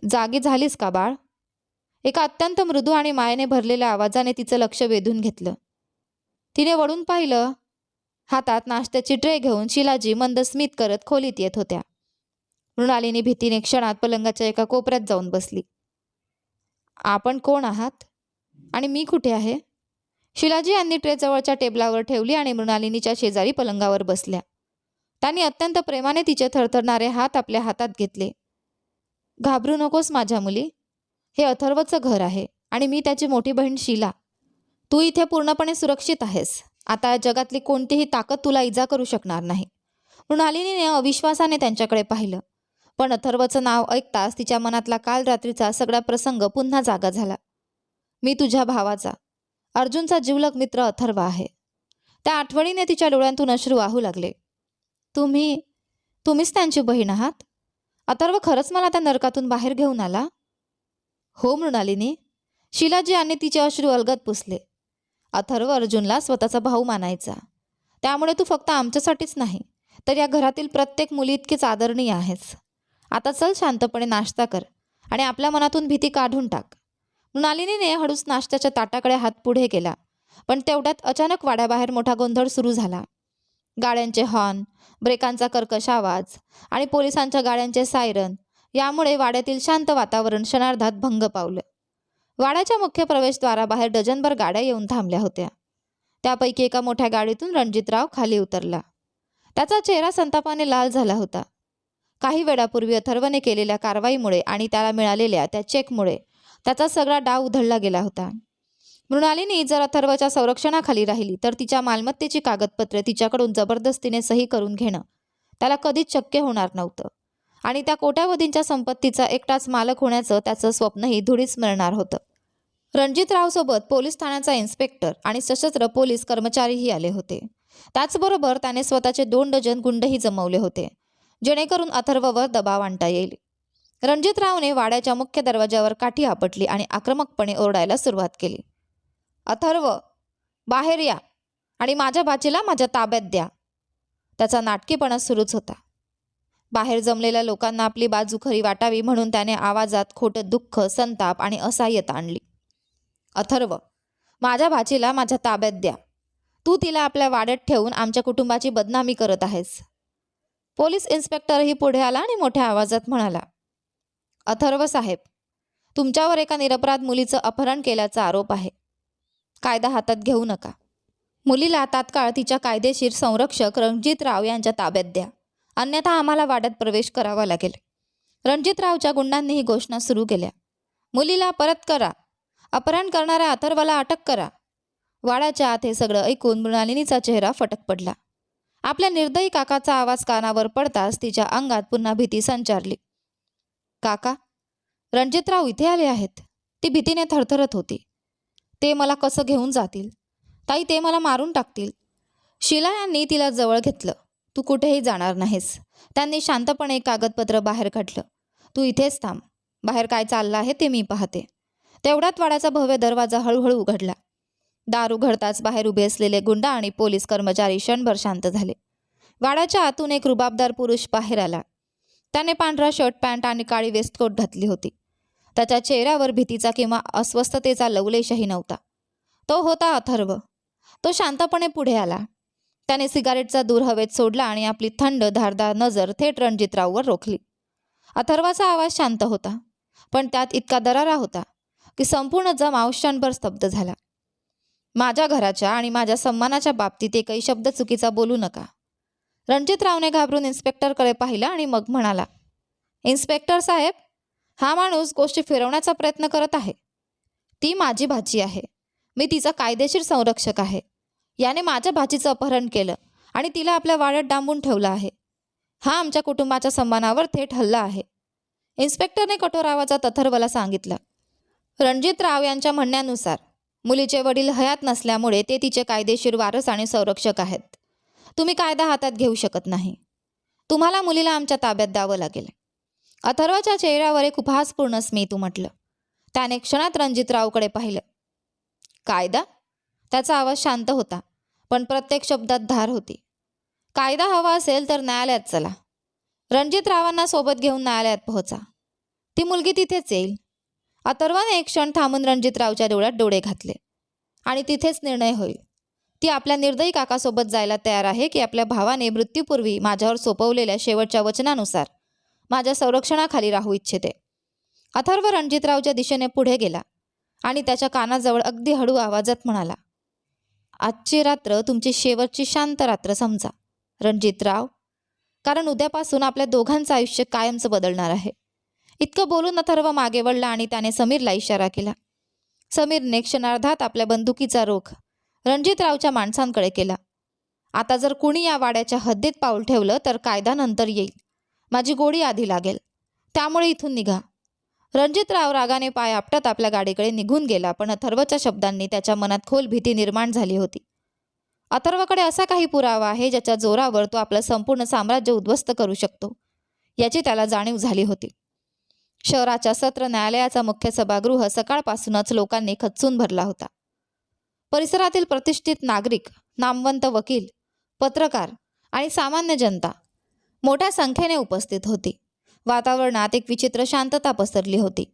जागी झालीस का बाळ? एका अत्यंत मृदू आणि मायेने भरलेल्या आवाजाने तिचं लक्ष वेधून घेतलं. तिने वळून पाहिलं. हातात नाश्त्याची ट्रे घेऊन शिलाजी मंद स्मित करत खोलीत येत होत्या. मृणालिनी भीतीने क्षणात पलंगाच्या एका कोपऱ्यात जाऊन बसली. आपण कोण आहात आणि मी कुठे आहे? शिलाजी यांनी ट्रे जवळच्या टेबलावर ठेवली आणि मृणालिनीच्या शेजारी पलंगावर बसल्या. त्यांनी अत्यंत प्रेमाने तिचे थरथरणारे हात आपल्या हातात घेतले. घाबरू नकोस माझ्या मुली. हे अथर्वचं घर आहे आणि मी त्याची मोठी बहीण शीला. तू इथे पूर्णपणे सुरक्षित आहेस. आता या जगातली कोणतीही ताकद तुला इजा करू शकणार नाही. मृणालिनीने अविश्वासाने त्यांच्याकडे पाहिलं. पण अथर्वचं नाव ऐकताच तिच्या मनातला काल रात्रीचा सगळा प्रसंग पुन्हा जागा झाला. मी तुझ्या भावाचा, अर्जुनचा जिवलग मित्र अथर्व आहे. त्या आठवणीने तिच्या डोळ्यांतून अश्रू वाहू लागले. तुम्हीच त्यांची बहीण आहात? अथर्व खरंच मला त्या नरकातून बाहेर घेऊन आला? हो मृणालिनी. शिलाजी यांनी तिचे अश्रू अलगद पुसले. अथर्व अर्जुनला स्वतःचा भाऊ मानायचा. त्यामुळे तू फक्त आमच्यासाठीच नाही तर या घरातील प्रत्येक मुली इतकीच आदरणीय आहेस. आता चल शांतपणे नाश्ता कर आणि आपल्या मनातून भीती काढून टाक. मृणालिनीने हळूच नाश्त्याच्या ताटाकडे हात पुढे केला. पण तेवढ्यात अचानक वाड्याबाहेर मोठा गोंधळ सुरू झाला. गाड्यांचे हॉर्न, ब्रेकांचा कर्कश आवाज आणि पोलिसांच्या गाड्यांचे सायरन यामुळे वाड्यातील शांत वातावरण क्षणार्धात भंग पावलं. वाड्याच्या मुख्य प्रवेशद्वाराबाहेर डझनभर गाड्या येऊन थांबल्या होत्या. त्यापैकी एका मोठ्या गाडीतून रणजितराव खाली उतरला. त्याचा चेहरा संतापाने लाल झाला होता. काही वेळापूर्वी अथर्वने केलेल्या कारवाईमुळे आणि त्याला मिळालेल्या त्या चेकमुळे त्याचा सगळा डाव उधळला गेला होता. मृणालिनी जर अथर्वच्या संरक्षणाखाली राहिली तर तिच्या मालमत्तेची कागदपत्रे तिच्याकडून जबरदस्तीने सही करून घेणं त्याला कधीच शक्य होणार नव्हतं आणि त्या कोट्यावधींच्या संपत्तीचा एकटाच मालक होण्याचं त्याचं स्वप्नही धुळीस मिळणार होतं. रणजितरावसोबत पोलीस ठाण्याचा इन्स्पेक्टर आणि सशस्त्र पोलीस कर्मचारीही आले होते. त्याचबरोबर त्याने स्वतःचे 2 डझन गुंडही जमवले होते जेणेकरून अथर्ववर दबाव आणता येईल. रणजितरावने वाड्याच्या मुख्य दरवाजावर काठी आपटली आणि आक्रमकपणे ओरडायला सुरुवात केली. अथर्व, बाहेर या आणि माझ्या बाचीला माझ्या ताब्यात द्या. त्याचा नाटकीपणा सुरूच होता. बाहेर जमलेल्या लोकांना आपली बाजू खरी वाटावी म्हणून त्याने आवाजात खोटं दुःख, संताप आणि असहाय्यता आणली. अथर्व, माझ्या भाचीला माझ्या ताब्यात द्या. तू तिला आपल्या वाड्यात ठेवून आमच्या कुटुंबाची बदनामी करत आहेस. पोलीस इन्स्पेक्टरही पुढे आला आणि मोठ्या आवाजात म्हणाला, अथर्व साहेब, तुमच्यावर एका निरपराध मुलीचं अपहरण केल्याचा आरोप आहे. कायदा हातात घेऊ नका. मुलीला तात्काळ तिच्या कायदेशीर संरक्षक रणजितराव यांच्या ताब्यात द्या, अन्यथा आम्हाला वाड्यात प्रवेश करावा लागेल. रणजितरावच्या गुंडांनी ही घोषणा सुरू केल्या. मुलीला परत करा. अपहरण करणाऱ्या अथर्वला अटक करा. वाड्याच्या आत हे सगळं ऐकून मृणालिनीचा चेहरा फटक पडला. आपल्या निर्दयी काकाचा आवाज कानावर पडताच तिच्या अंगात पुन्हा भीती संचारली. काका, रणजितराव इथे आले आहेत. ती भीतीने थरथरत होती. ते मला कसं घेऊन जातील? ताई, ते मला मारून टाकतील. शीला यांनी तिला जवळ घेतलं. तू कुठेही जाणार नाहीस. त्यांनी शांतपणे कागदपत्र बाहेर काढलं. तू इथेच थांब. बाहेर काय चाललं आहे ते मी पाहते. तेवढ्यात वाड्याचा भव्य दरवाजा हळूहळू उघडला. दार उघडताच बाहेर उभे असलेले गुंड आणि पोलीस कर्मचारी क्षणभर शांत झाले. वाड्याच्या आतून एक रुबाबदार पुरुष बाहेर आला. त्याने पांढरा शर्ट पॅन्ट आणि काळी वेस्टकोट घातली होती. त्याच्या चेहऱ्यावर भीतीचा किंवा अस्वस्थतेचा लवलेशही नव्हता. तो होता अथर्व. तो शांतपणे पुढे आला. त्याने सिगारेटचा दूर हवेत सोडला आणि आपली थंड धारदार नजर थेट रणजितराववर रोखली. अथर्वाचा आवाज शांत होता, पण त्यात इतका दरारा होता की संपूर्ण जमाव क्षणभर स्तब्ध झाला. माझ्या घराच्या आणि माझ्या सन्मानाच्या बाबतीत एकही शब्द चुकीचा बोलू नका. रणजितरावने घाबरून इन्स्पेक्टरकडे पाहिलं आणि मग म्हणाला, इन्स्पेक्टर साहेब, हा माणूस गोष्टी फिरवण्याचा प्रयत्न करत आहे. ती माझी भाची आहे. मी तिचा कायदेशीर संरक्षक आहे. याने माझ्या भाचीचं अपहरण केलं आणि तिला आपल्या वाड्यात डांबून ठेवलं आहे. हा आमच्या कुटुंबाच्या सन्मानावर थेट हल्ला आहे. इन्स्पेक्टरने कठोर आवाजात अथर्वला सांगितलं. रणजितराव यांच्या म्हणण्यानुसार मुलीचे वडील हयात नसल्यामुळे ते तिचे कायदेशीर वारस आणि संरक्षक आहेत. तुम्ही कायदा हातात घेऊ शकत नाही. तुम्हाला मुलीला आमच्या ताब्यात द्यावं लागेल. अथर्वच्या चेहऱ्यावर एक उपहासपूर्ण स्मित उमटलं. त्याने क्षणात रणजितरावकडे पाहिलं. कायदा? त्याचा आवाज शांत होता, पण प्रत्येक शब्दात धार होती. कायदा हवा असेल तर न्यायालयात चला. रणजितरावांना सोबत घेऊन न्यायालयात पोहोचा. ती मुलगी तिथेच येईल. अथर्वने एक क्षण थांबून रणजितरावच्या डोळ्यात डोळे घातले. आणि तिथेच निर्णय होईल. ती आपल्या निर्दयी काकासोबत जायला तयार आहे की आपल्या भावाने मृत्यूपूर्वी माझ्यावर सोपवलेल्या शेवटच्या वचनानुसार माझ्या संरक्षणाखाली राहू इच्छिते. अथर्व रणजितरावच्या दिशेने पुढे गेला आणि त्याच्या कानाजवळ अगदी हळू आवाजात म्हणाला, आजची रात्र तुमची शेवटची शांत रात्र समजा रणजितराव, कारण उद्यापासून आपल्या दोघांचं आयुष्य कायमचं बदलणार आहे. इतकं बोलून अथर्व मागे वळला आणि त्याने समीरला इशारा केला. समीरने क्षणार्धात आपल्या बंदुकीचा रोख रणजितरावच्या माणसांकडे केला. आता जर कुणी या वाड्याच्या हद्दीत पाऊल ठेवलं तर कायदा नंतर येईल. माझी गोळी आधी लागेल, त्यामुळे इथून निघा. रणजितराव रागाने पाय आपटत आपल्या गाडीकडे निघून गेला, पण अथर्वच्या शब्दांनी त्याच्या मनात खोल भीती निर्माण झाली होती. अथर्वकडे असा काही पुरावा आहे ज्याच्या जोरावर तो आपलं संपूर्ण साम्राज्य उद्ध्वस्त करू शकतो, याची त्याला जाणीव झाली होती. शहराच्या सत्र न्यायालयाचा मुख्य सभागृह सकाळपासूनच लोकांनी खच्चून भरला होता. परिसरातील प्रतिष्ठित नागरिक, नामवंत वकील, पत्रकार आणि सामान्य जनता मोठ्या संख्येने उपस्थित होती. वातावरणात एक विचित्र शांतता पसरली होती.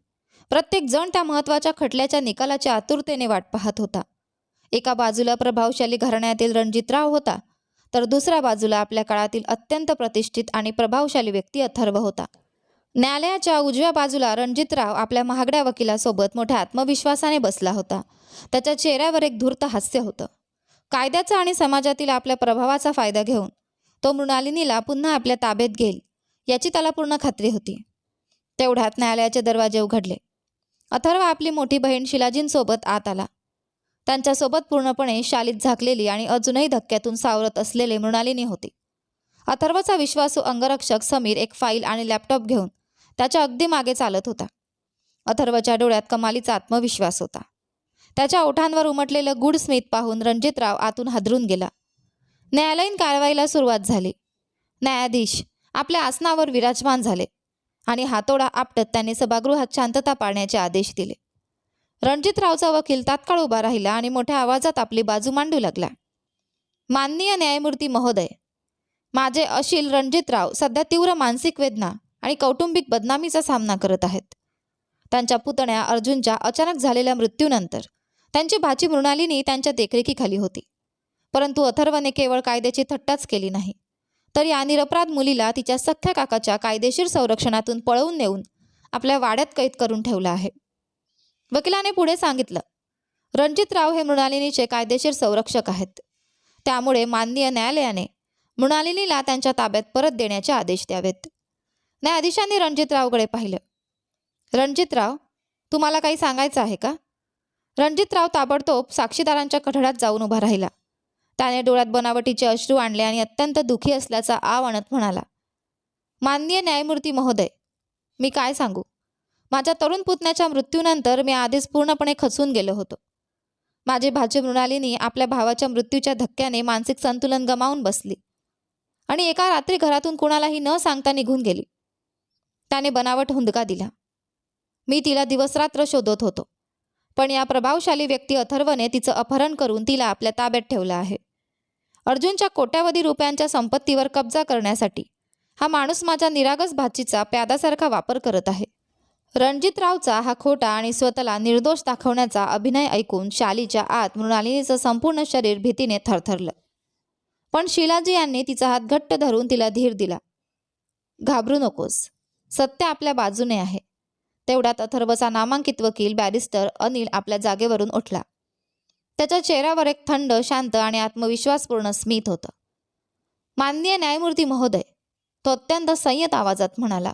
प्रत्येक जण त्या महत्त्वाच्या खटल्याच्या निकालाच्या आतुरतेने वाट पाहत होता. एका बाजूला प्रभावशाली घराण्यातील रणजितराव होता, तर दुसऱ्या बाजूला आपल्या काळातील अत्यंत प्रतिष्ठित आणि प्रभावशाली व्यक्ती अथर्व होता. न्यायालयाच्या उजव्या बाजूला रणजितराव आपल्या महागड्या वकिलासोबत मोठ्या आत्मविश्वासाने बसला होता. त्याच्या चेहऱ्यावर एक धूर्त हास्य होतं. कायद्याचा आणि समाजातील आपल्या प्रभावाचा फायदा घेऊन तो मृणालिनीला पुन्हा आपल्या ताब्यात घेईल, याची त्याला पूर्ण खात्री होती. तेवढ्यात न्यायालयाचे दरवाजे उघडले. अथर्व आपली मोठी बहीण शिलाजींसोबत आत आला. त्यांच्यासोबत पूर्णपणे शालीत झाकलेली आणि अजूनही धक्क्यातून सावरत असलेले मृणालिनी होती. अथर्वचा विश्वासू अंगरक्षक समीर एक फाईल आणि लॅपटॉप घेऊन त्याच्या अगदी मागे चालत होता. अथर्वच्या डोळ्यात कमालीचा आत्मविश्वास होता. त्याच्या ओठांवर उमटलेलं गूढ स्मित पाहून रणजितराव आतून हादरून गेला. न्यायालयीन कारवाईला सुरुवात झाली. न्यायाधीश आपल्या आसनावर विराजमान झाले आणि हातोडा आपटत त्यांनी सभागृहात शांतता पाळण्याचे आदेश दिले. रणजितरावचा वकील तात्काळ उभा राहिला आणि मोठ्या आवाजात आपली बाजू मांडू लागला. माननीय न्यायमूर्ती महोदय, माझे अशील रणजितराव सध्या तीव्र मानसिक वेदना आणि कौटुंबिक बदनामीचा सामना करत आहेत. त्यांच्या पुतण्या अर्जुनच्या अचानक झालेल्या मृत्यूनंतर त्यांची भाची मृणालिनी त्यांच्या देखरेखीखाली होती. परंतु अथर्वने केवळ कायद्याची थट्टाच केली नाही, तर या निरपराध मुलीला तिच्या सख्ख्या काकाच्या कायदेशीर संरक्षणातून पळवून नेऊन आपल्या वाड्यात कैद करून ठेवलं आहे. वकिलाने पुढे सांगितलं, रणजितराव हे मृणालिनीचे कायदेशीर संरक्षक आहेत. त्यामुळे माननीय न्यायालयाने मृणालिनीला त्यांच्या ताब्यात परत देण्याचे आदेश द्यावेत. न्यायाधीशांनी रणजितरावकडे पाहिलं. रणजितराव, तुम्हाला काही सांगायचं आहे का? रणजितराव ताबडतोब साक्षीदारांच्या कठड्यात जाऊन उभा राहिला. त्याने डोळ्यात बनावटीचे अश्रू आणले आणि अत्यंत दुःखी असल्याचा आव आणत म्हणाला, माननीय न्यायमूर्ती महोदय, मी काय सांगू. माझ्या तरुण पुतण्याच्या मृत्यूनंतर मी आधीच पूर्णपणे खचून गेलो होतो. माझी भाची मृणालिनी आपल्या भावाच्या मृत्यूच्या धक्क्याने मानसिक संतुलन गमावून बसली आणि एका रात्री घरातून कुणालाही न सांगता निघून गेली. त्याने बनावट हुंदका दिला. मी तिला दिवसरात्र शोधत होतो, पण या प्रभावशाली व्यक्ती अथर्वने तिचं अपहरण करून तिला आपल्या ताब्यात ठेवलं आहे. अर्जुनच्या कोट्यावधी रुपयांच्या संपत्तीवर कब्जा करण्यासाठी हा माणूस माझ्या निरागस भाचीचा प्यादासारखा वापर करत आहे. रणजितरावचा हा खोटा आणि स्वतःला निर्दोष दाखवण्याचा अभिनय ऐकून शालीच्या आत मृणालिनीचं संपूर्ण शरीर भीतीने थरथरलं. पण शिलाजी यांनी तिचा हात घट्ट धरून तिला धीर दिला. घाबरू नकोस, सत्य आपल्या बाजूने आहे. तेवढ्यात अथर्वचा नामांकित वकील बॅरिस्टर अनिल आपल्या जागेवरून उठला. त्याच्या चेहऱ्यावर एक थंड, शांत आणि आत्मविश्वासपूर्ण स्मित होतं. माननीय न्यायमूर्ती महोदय, तो अत्यंत संयत आवाजात म्हणाला,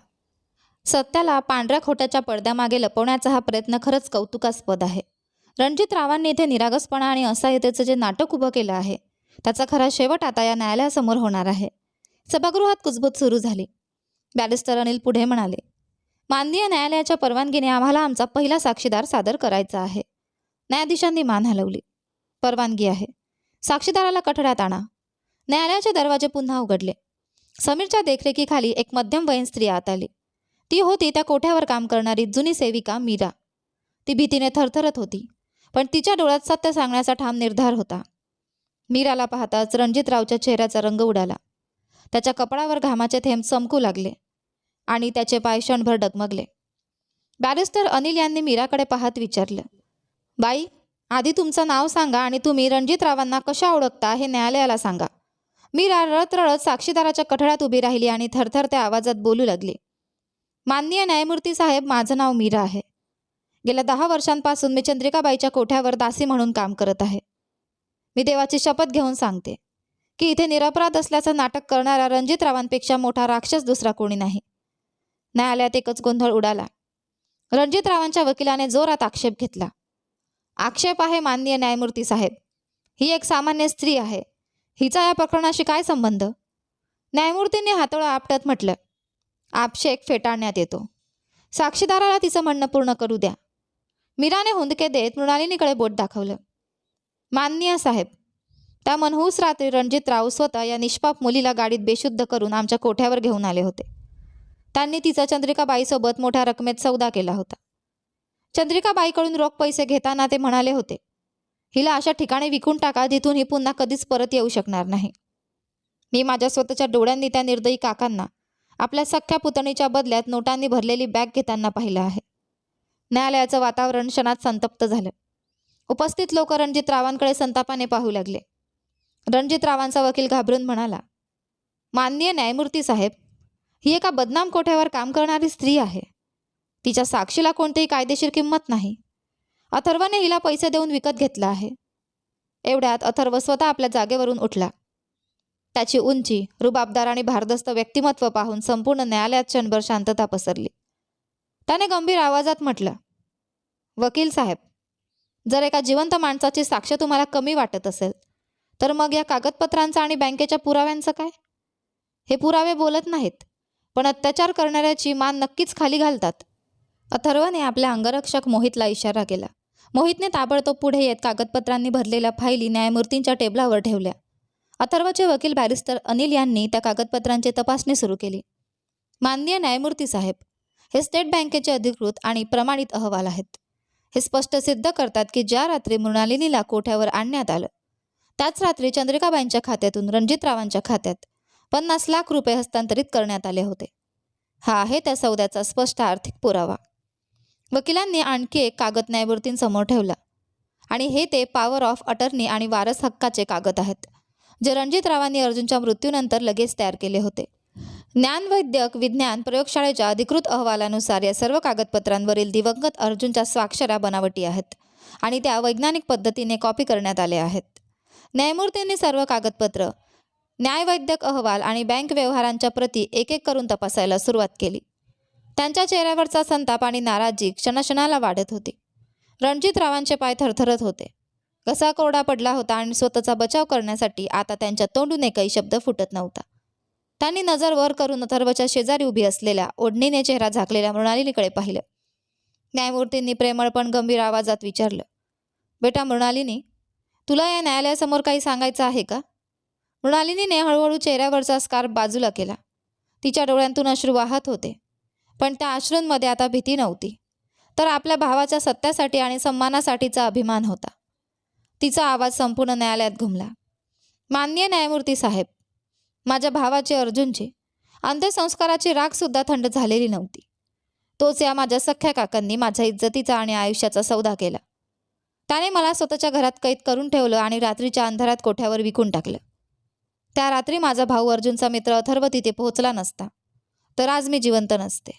सत्याला पांढऱ्या खोट्याच्या पडद्यामागे लपवण्याचा हा प्रयत्न खरंच कौतुकास्पद आहे. रणजितरावांनी इथे निरागसपणा आणि असहाय्यतेचं जे नाटक उभं केलं आहे, त्याचा खरा शेवट आता या न्यायालयासमोर होणार आहे. सभागृहात कुजबूज सुरू झाली. बॅरिस्टर अनिल पुढे म्हणाले, माननीय न्यायालयाच्या परवानगीने आम्हाला आमचा पहिला साक्षीदार सादर करायचा आहे. न्यायाधीशांनी मान हलवली. परवानगी आहे. साक्षीदाराला कठड्यात आणा. न्यायालयाचे दरवाजे पुन्हा उघडले. समीरच्या देखरेखीखाली एक मध्यमवयीन स्त्री आत आली. ती होती त्या कोठ्यावर काम करणारी जुनी सेविका मीरा. ती भीतीने थरथरत होती, पण तिच्या डोळ्यात सत्य सांगण्याचा ठाम निर्धार होता. मीराला पाहताच रणजितरावच्या चेहऱ्याचा रंग उडाला. त्याच्या कपडावर घामाचे थेंब चमकू लागले आणि त्याचे पाय क्षणभर डगमगले. बॅरिस्टर अनिल यांनी मीराकडे पाहत विचारलं, बाई, आधी तुमचं नाव सांगा आणि तुम्ही रणजितरावांना कशा ओळखता हे न्यायालयाला सांगा. मीरा रडत रडत साक्षीदाराच्या कठड्यात उभी राहिली आणि थरथरत्या आवाजात बोलू लागली. माननीय न्यायमूर्ती साहेब, माझं नाव मीरा आहे. गेल्या 10 वर्षांपासून मी चंद्रिकाबाईच्या कोठ्यावर दासी म्हणून काम करत आहे. मी देवाची शपथ घेऊन सांगते की इथे निरपराध असल्याचं नाटक करणारा रणजितरावांपेक्षा मोठा राक्षस दुसरा कोणी नाही. न्यायालयात एकच गोंधळ उडाला. रणजितरावांच्या वकिलाने जोरात आक्षेप घेतला. आक्षेप आहे माननीय न्यायमूर्ती साहेब, ही एक सामान्य स्त्री आहे. हिचा या प्रकरणाशी काय संबंध? न्यायमूर्तींनी हातोडा आपटत म्हटलं, आक्षेप फेटाळण्यात येतो. साक्षीदाराला तिचं म्हणणं पूर्ण करू द्या. मीराने हुंदके देत मृणालिनीकडे बोट दाखवलं. माननीय साहेब, त्या मनहूस रात्री रणजितराव स्वतः या निष्पाप मुलीला गाडीत बेशुद्ध करून आमच्या कोठ्यावर घेऊन आले होते. त्यांनी तिचा चंद्रिकाबाईसोबत मोठ्या रकमेत सौदा केला होता. चंद्रिकाबाईकडून रोख पैसे घेताना ते म्हणाले होते, हिला अशा ठिकाणी विकून टाका जिथून ही पुन्हा कधीच परत येऊ शकणार नाही. मी माझ्या स्वतःच्या डोळ्यांनी त्या निर्दयी काकांना आपल्या सख्ख्या पुतणीच्या बदल्यात नोटांनी भरलेली बॅग घेताना पाहिलं आहे. न्यायालयाचं वातावरण क्षणात संतप्त झालं. उपस्थित लोक रणजितरावांकडे संतापाने पाहू लागले. रणजितरावांचा वकील घाबरून म्हणाला, माननीय न्यायमूर्ती साहेब, ही एका बदनाम कोठ्यावर काम करणारी स्त्री आहे. तिच्या साक्षीला कोणतीही कायदेशीर किंमत नाही. अथर्वने हिला पैसे देऊन विकत घेतला आहे. एवढ्यात अथर्व स्वतः आपल्या जागेवरून उठला. त्याची उंची, रुबाबदार आणि भारदस्त व्यक्तिमत्व पाहून संपूर्ण न्यायालयात क्षणभर शांतता पसरली. त्याने गंभीर आवाजात म्हटलं, वकील साहेब, जर एका जिवंत माणसाची साक्ष तुम्हाला कमी वाटत असेल तर मग या कागदपत्रांचं आणि बँकेच्या पुराव्यांचं काय? हे पुरावे बोलत नाहीत, पण अत्याचार करणाऱ्याची मान नक्कीच खाली घालतात. अथर्वने आपल्या अंगरक्षक मोहितला इशारा केला. मोहितने ताबडतोब पुढे येत कागदपत्रांनी भरलेल्या फायली न्यायमूर्तींच्या टेबलावर ठेवल्या. अथर्वचे वकील बॅरिस्टर अनिल यांनी त्या कागदपत्रांची तपासणी सुरू केली. माननीय न्यायमूर्ती साहेब, हे स्टेट बँकेचे अधिकृत आणि प्रमाणित अहवाल आहेत. हे स्पष्ट सिद्ध करतात की ज्या रात्री मृणालिनीला कोठ्यावर आणण्यात आलं त्याच रात्री चंद्रिकाबाईंच्या खात्यातून रणजितरावांच्या खात्यात 50 लाख रुपये हस्तांतरित करण्यात आले होते. हा आहे त्या सौद्याचा स्पष्ट आर्थिक पुरावा. वकिलांनी आणखी एक कागद न्यायमूर्तींसमोर ठेवला आणि हे ते पॉवर ऑफ अटर्नी आणि वारस हक्काचे कागद आहेत, जे रणजितरावांनी अर्जुनच्या मृत्यूनंतर लगेच तयार केले होते. ज्ञानवैद्यक विज्ञान प्रयोगशाळेच्या अधिकृत अहवालानुसार या सर्व कागदपत्रांवरील दिवंगत अर्जुनच्या स्वाक्षऱ्या बनावटी आहेत आणि त्या वैज्ञानिक पद्धतीने कॉपी करण्यात आल्या आहेत. न्यायमूर्तींनी सर्व कागदपत्र, न्यायवैद्यक अहवाल आणि बँक व्यवहारांच्या प्रती एक एक करून तपासायला सुरुवात केली. त्यांच्या चेहऱ्यावरचा संताप आणि नाराजी क्षणाक्षणाला वाढत होती. रणजितरावांचे पाय थरथरत होते. घसा कोरडा पडला होता आणि स्वतःचा बचाव करण्यासाठी आता त्यांच्या तोंडून एकही शब्द फुटत नव्हता. त्यांनी नजर वर करून अथर्वच्या शेजारी उभी असलेल्या ओढणीने चेहरा झाकलेल्या मृणालिनीकडे पाहिलं. न्यायमूर्तींनी प्रेमळ पण गंभीर आवाजात विचारलं, बेटा मृणालिनी, तुला या न्यायालयासमोर काही सांगायचं आहे का? मृणालिनीने हळूहळू चेहऱ्यावरचा स्कार्फ बाजूला केला. तिच्या डोळ्यांतून अश्रू वाहत होते, पण त्या अश्रूंमध्ये आता भीती नव्हती, तर आपल्या भावाच्या सत्यासाठी आणि सन्मानासाठीचा अभिमान होता. तिचा आवाज संपूर्ण न्यायालयात घुमला. माननीय न्यायमूर्ती साहेब, माझ्या भावाची अर्जुनची अंत्यसंस्काराची राखसुद्धा थंड झालेली नव्हती. तोच या माझ्या सख्ख्या काकांनी माझ्या इज्जतीचा आणि आयुष्याचा सौदा केला. त्याने मला स्वतःच्या घरात कैद करून ठेवलं आणि रात्रीच्या अंधारात कोठ्यावर विकून टाकलं. त्या रात्री माझा भाऊ अर्जुनचा मित्र अथर्व तिथे पोहोचला नसता तर आज मी जिवंत नसते.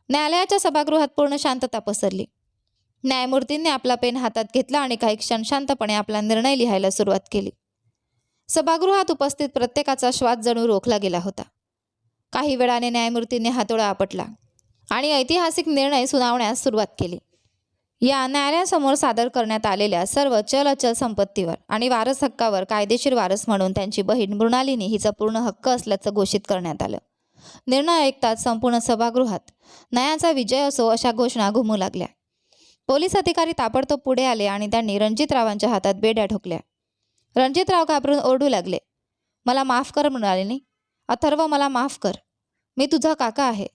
न्यायालयाच्या सभागृहात पूर्ण शांतता पसरली. न्यायमूर्तींनी आपला पेन हातात घेतला आणि काही क्षण शांतपणे आपला निर्णय लिहायला सुरुवात केली. सभागृहात उपस्थित प्रत्येकाचा श्वास जणू रोखला गेला होता. काही वेळाने न्यायमूर्तींनी हातोडा आपटला आणि ऐतिहासिक निर्णय सुनावण्यास सुरुवात केली. या न्यायालयासमोर सादर करण्यात आलेल्या सर्व चल अचल संपत्तीवर आणि वारस हक्कावर कायदेशीर वारस म्हणून त्यांची बहीण मृणालिनी हिचा पूर्ण हक्क असल्याचं घोषित करण्यात आलं. निर्णय ऐकताच संपूर्ण सभागृहात न्यायाचा विजय असो अशा घोषणा घुमू लागल्या. पोलीस अधिकारी ताबडतोब पुढे आले आणि त्यांनी रणजितरावांच्या हातात बेड्या ठोकल्या. रणजितराव घाबरून ओरडू लागले. मला माफ कर मृणालिनी. अथर्व, मला माफ कर. मी तुझा काका आहे.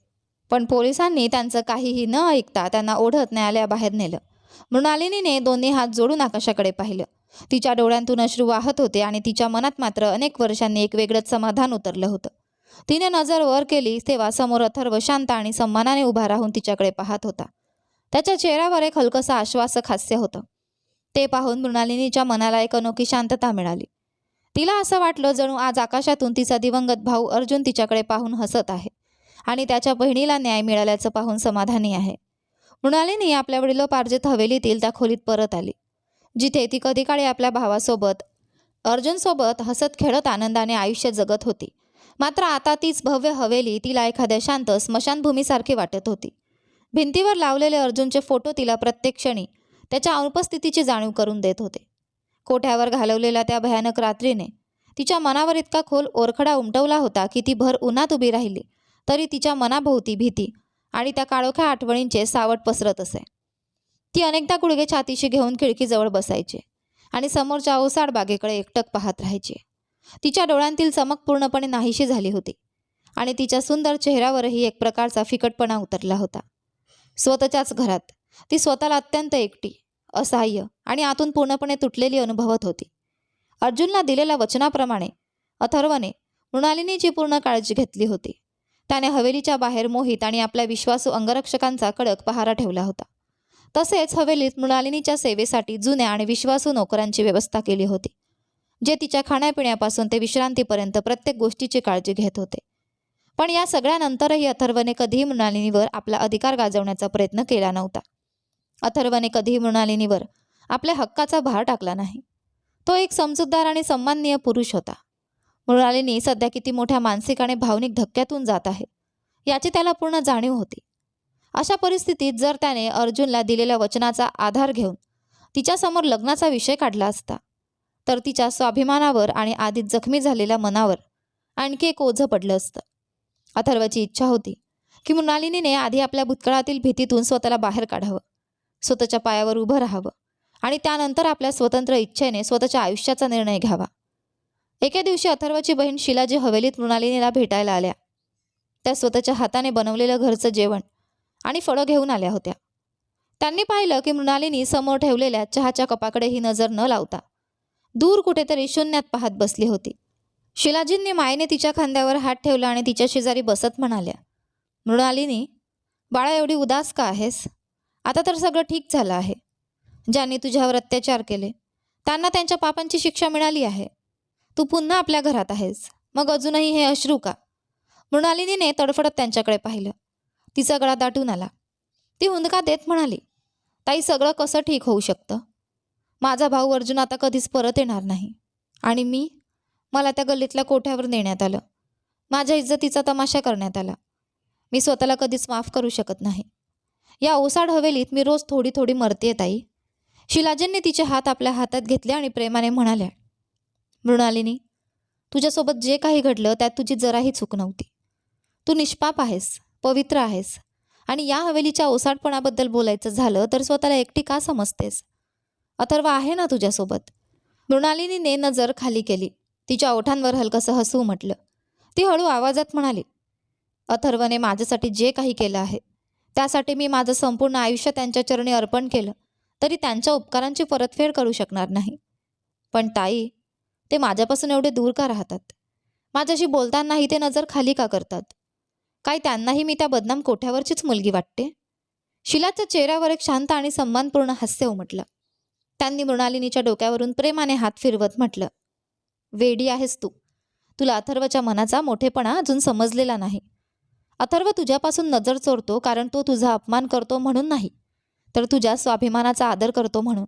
पण पोलिसांनी त्यांचं काहीही न ऐकता त्यांना ओढत न्यायालयाबाहेर नेलं. मृणालिनीने दोन्ही हात जोडून आकाशाकडे पाहिलं. तिच्या डोळ्यांतून अश्रू वाहत होते आणि तिच्या मनात मात्र अनेक वर्षांनी एक वेगळंच समाधान उतरलं होतं. तिने नजर वर केली तेव्हा समोर अथर्व शांत आणि सन्मानाने उभा राहून तिच्याकडे पाहत होता. त्याच्या चेहऱ्यावर एक हलकंसं आश्वासक हास्य होतं. ते पाहून मृणालिनीच्या मनाला एक अनोखी शांतता मिळाली. तिला असं वाटलं जणू आज आकाशातून तिचा दिवंगत भाऊ अर्जुन तिच्याकडे पाहून हसत आहे आणि त्याच्या बहिणीला न्याय मिळाल्याचं पाहून समाधानी आहे. मृणालिनी आपल्या वडिलोपार्जित हवेलीतील त्या खोलीत परत आली, जिथे ती कधी काळी आपल्या भावासोबत अर्जुनसोबत हसत खेळत आनंदाने आयुष्य जगत होती. मात्र आता तीच भव्य हवेली तिला एखाद्या शांत स्मशानभूमीसारखी वाटत होती. भिंतीवर लावलेले अर्जुनचे फोटो तिला प्रत्येक क्षणी त्याच्या अनुपस्थितीची जाणीव करून देत होते. कोठ्यावर घालवलेल्या त्या भयानक रात्रीने तिच्या मनावर इतका खोल ओरखडा उमटवला होता की ती भर उन्हात उभी राहिली तरी तिच्या मनाभोवती भीती आणि त्या काळोख्या आठवणींचे सावट पसरत असे. ती अनेकदा गुडघे छातीशी घेऊन खिडकीजवळ बसायचे आणि समोरच्या ओसाड बागेकडे एकटक पाहत राहायचे. तिच्या डोळ्यांतील चमक पूर्णपणे नाहीशी झाली होती आणि तिच्या सुंदर चेहऱ्यावरही एक प्रकारचा फिकटपणा उतरला होता. स्वतःच्याच घरात ती स्वतःला अत्यंत एकटी, असहाय्य आणि आतून पूर्णपणे तुटलेली अनुभवत होती. अर्जुनला दिलेल्या वचनाप्रमाणे अथर्वने मृणालिनीची पूर्ण काळजी घेतली होती. त्याने हवेलीच्या बाहेर मोहित आणि आपल्या विश्वासू अंगरक्षकांचा कडक पहारा ठेवला होता. तसेच हवेलीत मृणालिनीच्या सेवेसाठी जुन्या आणि विश्वासू नोकरांची व्यवस्था केली होती, जे तिच्या खाण्यापिण्यापासून ते विश्रांतीपर्यंत प्रत्येक गोष्टीची काळजी घेत होते. पण या सगळ्यानंतरही अथर्वने कधीही मृणालिनीवर आपला अधिकार गाजवण्याचा प्रयत्न केला नव्हता. अथर्वने कधीही मृणालिनीवर आपल्या हक्काचा भार टाकला नाही. तो एक समजूतदार आणि सन्माननीय पुरुष होता. मृणालिनी सध्या किती मोठ्या मानसिक आणि भावनिक धक्क्यातून जात आहे याची त्याला पूर्ण जाणीव होती. अशा परिस्थितीत जर त्याने अर्जुनला दिलेल्या वचनाचा आधार घेऊन तिच्यासमोर लग्नाचा विषय काढला असता तर तिच्या स्वाभिमानावर आणि आधीच जखमी झालेल्या मनावर आणखी एक ओझं पडलं असतं. अथर्वची इच्छा होती की मृणालिनीने आधी आपल्या भूतकाळातील भीतीतून स्वतःला बाहेर काढावं, स्वतःच्या पायावर उभं राहावं आणि त्यानंतर आपल्या स्वतंत्र इच्छेने स्वतःच्या आयुष्याचा निर्णय घ्यावा. एके दिवशी अथर्वची बहीण शिलाजी हवेलीत मृणालिनीला भेटायला आल्या. त्या स्वतःच्या हाताने बनवलेलं घरचं जेवण आणि फळं घेऊन आल्या होत्या. त्यांनी पाहिलं की मृणालिनी समोर ठेवलेल्या चहाच्या कपाकडेही नजर न लावता दूर कुठेतरी शून्यात पाहत बसली होती. शिलाजींनी मायेने तिच्या खांद्यावर हात ठेवला आणि तिच्या शेजारी बसत म्हणाल्या, मृणालिनी, बाळा, एवढी उदास का आहेस? आता तर सगळं ठीक झालं आहे. ज्यांनी तुझ्यावर अत्याचार केले त्यांना त्यांच्या पापांची शिक्षा मिळाली आहे. तू पुन्हा आपल्या घरात आहेस, मग अजूनही हे अश्रू का? मृणालिनीने तडफडत त्यांच्याकडे पाहिलं. तिचा गळा दाटून आला. ती हुंदका देत म्हणाली, ताई, सगळं कसं ठीक होऊ शकतं? माझा भाऊ अर्जुन आता कधीच परत येणार नाही आणि मला त्या गल्लीतल्या कोठ्यावर नेण्यात आलं. माझ्या इज्जतीचा तमाशा करण्यात आला. मी स्वतःला कधीच माफ करू शकत नाही. या ओसाड हवेलीत मी रोज थोडी थोडी मरतेय ताई. शिलाजींनी तिचे हात आपल्या हातात घेतले आणि प्रेमाने म्हणाल्या, मृणालिनी, तुझ्यासोबत जे काही घडलं त्यात तुझी जराही चूक नव्हती. तू निष्पाप आहेस, पवित्र आहेस आणि या हवेलीच्या ओसाडपणाबद्दल बोलायचं झालं तर स्वतःला एकटी का समजतेस? अथर्व आहे ना तुझ्यासोबत? मृणालिनीने नजर खाली केली. तिच्या ओठांवर हलकंसं हसू उमटलं. ती हळू आवाजात म्हणाली, अथर्वने माझ्यासाठी जे काही केलं आहे त्यासाठी मी माझं संपूर्ण आयुष्य त्यांच्या चरणी अर्पण केलं तरी त्यांच्या उपकारांची परतफेड करू शकणार नाही. पण ताई, ते माझ्यापासून एवढे दूर का राहतात? माझ्याशी बोलतानाही ते नजर खाली का करतात? काय त्यांनाही मी त्या बदनाम कोठ्यावरचीच मुलगी वाटते? शिलाच्या चेहऱ्यावर एक शांत आणि सन्मानपूर्ण हास्य उमटलं. त्यांनी मृणालिनीच्या डोक्यावरून प्रेमाने हात फिरवत म्हटलं, वेडी आहेस तू. तुला अथर्वच्या मनाचा मोठेपणा अजून समजलेला नाही. अथर्व तुझ्यापासून नजर चोरतो कारण तो तुझा अपमान करतो म्हणून नाही, तर तुझ्या स्वाभिमानाचा आदर करतो म्हणून.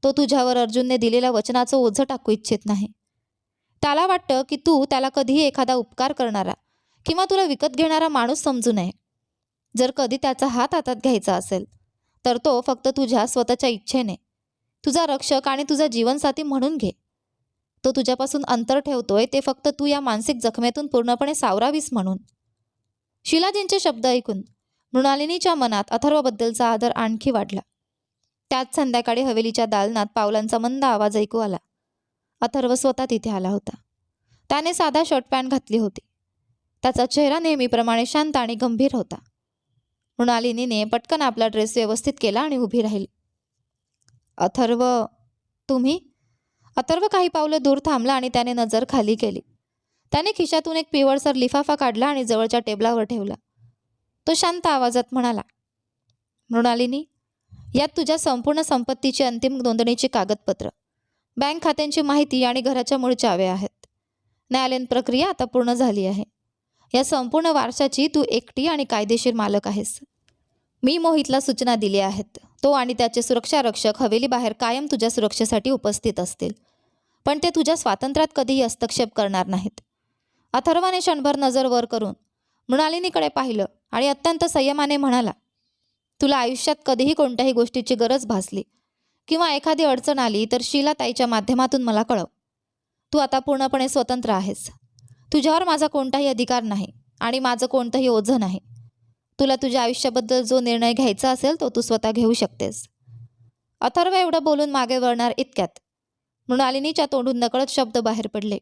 तो तुझ्यावर अर्जुनने दिलेल्या वचनाचं ओझं टाकू इच्छित नाही. त्याला वाटतं की तू त्याला कधीही एखादा उपकार करणारा किंवा तुला विकत घेणारा माणूस समजू नये. जर कधी त्याचा हात हातात घ्यायचा असेल तर तो फक्त तुझ्या स्वतःच्या इच्छेने, तुझा रक्षक आणि तुझा जीवनसाथी म्हणून घे. तो तुझ्यापासून अंतर ठेवतोय ते फक्त तू या मानसिक जखमेतून पूर्णपणे सावरावीस म्हणून. शिलाजींचे शब्द ऐकून मृणालिनीच्या मनात अथर्वबद्दलचा आदर आणखी वाढला. त्याच संध्याकाळी हवेलीच्या दालनात पावलांचा मंद आवाज ऐकू आला. अथर्व स्वतः तिथे आला होता. त्याने साधा शर्ट पॅन्ट घातली होती. त्याचा चेहरा नेहमीप्रमाणे शांत आणि गंभीर होता. मृणालिनीने पटकन आपला ड्रेस व्यवस्थित केला आणि उभी राहिली. अथर्व, तुम्ही? अथर्व काही पावलं दूर थांबला आणि त्याने नजर खाली केली. त्याने खिशातून एक पिवळसर लिफाफा काढला आणि जवळच्या टेबलावर ठेवला. तो शांत आवाजात म्हणाला, मृणालिनी, यात तुझ्या संपूर्ण संपत्तीची अंतिम नोंदणीची कागदपत्र, बँक खात्यांची माहिती आणि घराच्या मूळ चाव्या आहेत. न्यायालयीन प्रक्रिया आता पूर्ण झाली आहे. या संपूर्ण वारशाची तू एकटी आणि कायदेशीर मालक आहेस. मी मोहितला सूचना दिल्या आहेत. तो आणि त्याचे सुरक्षा रक्षक हवेली बाहेर कायम तुझ्या सुरक्षेसाठी उपस्थित असतील, पण ते तुझ्या स्वातंत्र्यात कधीही हस्तक्षेप करणार नाहीत. अथर्वाने क्षणभर नजर वर करून मृणालिनीकडे पाहिलं आणि अत्यंत संयमाने म्हणाला, तुला आयुष्यात कधीही कोणत्याही गोष्टीची गरज भासली किंवा एखादी अडचण आली तर शीलाताईच्या माध्यमातून मला कळव. तू आता पूर्णपणे स्वतंत्र आहेस. तुझ्यावर माझा कोणताही अधिकार नाही आणि माझं कोणतंही ओझं नाही. तुला तुझ्या आयुष्याबद्दल जो निर्णय घ्यायचा असेल तो तू स्वतः घेऊ शकतेस. अथर्व एवढं बोलून मागे वळणार इतक्यात मृणालिनीच्या तोंडून नकळत शब्द बाहेर पडले,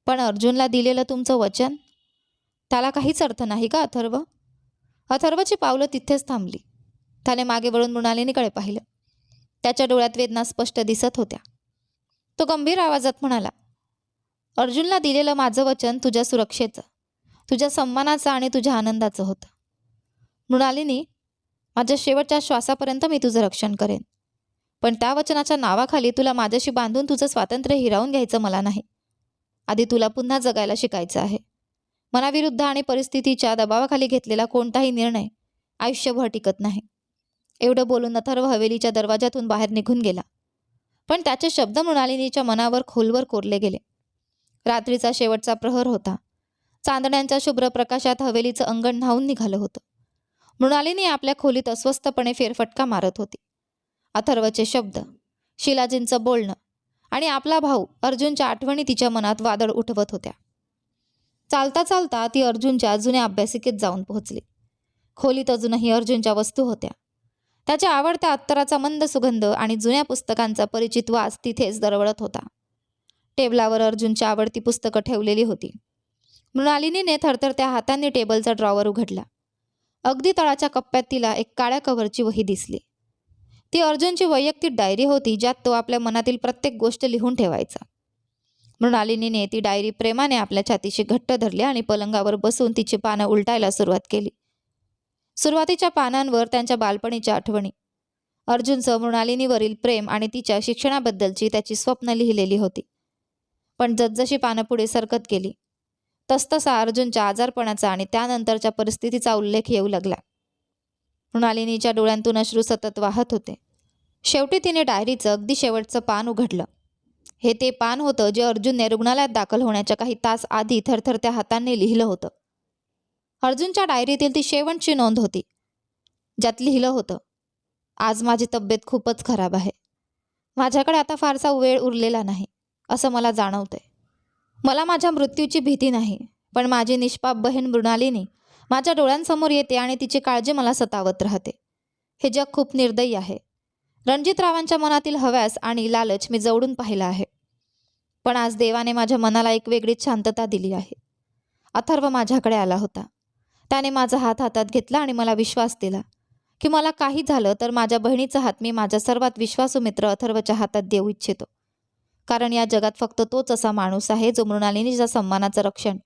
पण अर्जुनला दिलेलं तुमचं वचन, त्याला काहीच अर्थ नाही का अथर्व? अथर्वची पावलं तिथेच थांबली. त्याने मागे वळून मृणालिनीकडे पाहिलं. त्याच्या डोळ्यात वेदना स्पष्ट दिसत होत्या. तो गंभीर आवाजात म्हणाला, अर्जुनला दिलेलं माझं वचन तुझ्या सुरक्षेचं, तुझ्या सन्मानाचं आणि तुझ्या आनंदाचं होतं. मृणालिनी, माझ्या शेवटच्या श्वासापर्यंत मी तुझं रक्षण करेन, पण त्या वचनाच्या नावाखाली तुला माझ्याशी बांधून तुझं स्वातंत्र्य हिरावून घ्यायचं मला नाही. आधी तुला पुन्हा जगायला शिकायचं आहे. मनाविरुद्ध आणि परिस्थितीच्या दबावाखाली घेतलेला कोणताही निर्णय आयुष्यभर टिकत नाही. एवढं बोलून अथर्व हवेलीच्या दरवाजातून बाहेर निघून गेला, पण त्याचे शब्द मृणालिनीच्या मनावर खोलवर कोरले गेले. रात्रीचा शेवटचा प्रहर होता. चांदण्यांच्या शुभ्र प्रकाशात हवेलीचं अंगण न्हाऊन निघालं होतं. मृणालिनी आपल्या खोलीत अस्वस्थपणे फेरफटका मारत होती. अथर्वचे शब्द, शिलाजींचं बोलणं आणि आपला भाऊ अर्जुनच्या आठवणी तिच्या मनात वादळ उठवत होत्या. चालता चालता ती अर्जुनच्या जुन्या अभ्यासिकेत जाऊन पोहोचली. खोलीत अजूनही अर्जुनच्या वस्तू होत्या. त्याच्या आवडत्या अत्तराचा मंद सुगंध आणि जुन्या पुस्तकांचा परिचित वास तिथेच दरवळत होता. टेबलावर अर्जुनची आवडती पुस्तकं ठेवलेली होती. मृणालिनीने थरथरत्या हातांनी टेबलचा ड्रॉवर उघडला. अगदी तळाच्या कप्प्यात तिला एक काळ्या कव्हरची वही दिसली. ती अर्जुनची वैयक्तिक डायरी होती, ज्यात तो आपल्या मनातील प्रत्येक गोष्ट लिहून ठेवायचा. मृणालिनीने ती डायरी प्रेमाने आपल्या छातीशी घट्ट धरली आणि पलंगावर बसून तिची पानं उलटायला सुरुवात केली. सुरुवातीच्या पानांवर त्यांच्या बालपणीच्या आठवणी, अर्जुनचं मृणालिनीवरील प्रेम आणि तिच्या शिक्षणाबद्दलची त्याची स्वप्न लिहिलेली होती. पण जसजशी पानं पुढे सरकत गेली तसतसा अर्जुनच्या आजारपणाचा आणि त्यानंतरच्या परिस्थितीचा उल्लेख येऊ लागला. मृणालिनीच्या डोळ्यांतून अश्रू सतत वाहत होते. शेवटी तिने डायरीचं अगदी शेवटचं पान उघडलं. हे ते पान होतं जे अर्जुनने रुग्णालयात दाखल होण्याच्या काही तास आधी थरथरत्या हातांनी लिहिलं होतं. अर्जुनच्या डायरीतील ती शेवटची नोंद होती, ज्यात लिहिलं होतं, आज माझी तब्येत खूपच खराब आहे. माझ्याकडे आता फारसा वेळ उरलेला नाही असं मला जाणवतंय. मला माझ्या मृत्यूची भीती नाही, पण माझी निष्पाप बहीण मृणालिनी माझ्या डोळ्यांसमोर येते आणि तिची काळजी मला सतावत राहते. हे जग खूप निर्दयी आहे. रणजितरावांच्या मनातील हव्यास आणि लालच मी जवळून पाहिला आहे, पण आज देवाने माझ्या मनाला एक वेगळीच शांतता दिली आहे. अथर्व माझ्याकडे आला होता. त्याने माझा हात हातात घेतला आणि मला विश्वास दिला की मला काही झालं तर माझ्या बहिणीचा हात मी माझ्या सर्वात विश्वासू मित्र अथर्वच्या हातात देऊ इच्छितो, कारण या जगात फक्त तोच असा माणूस आहे जो मृणालिनीच्या सन्मानाचं रक्षण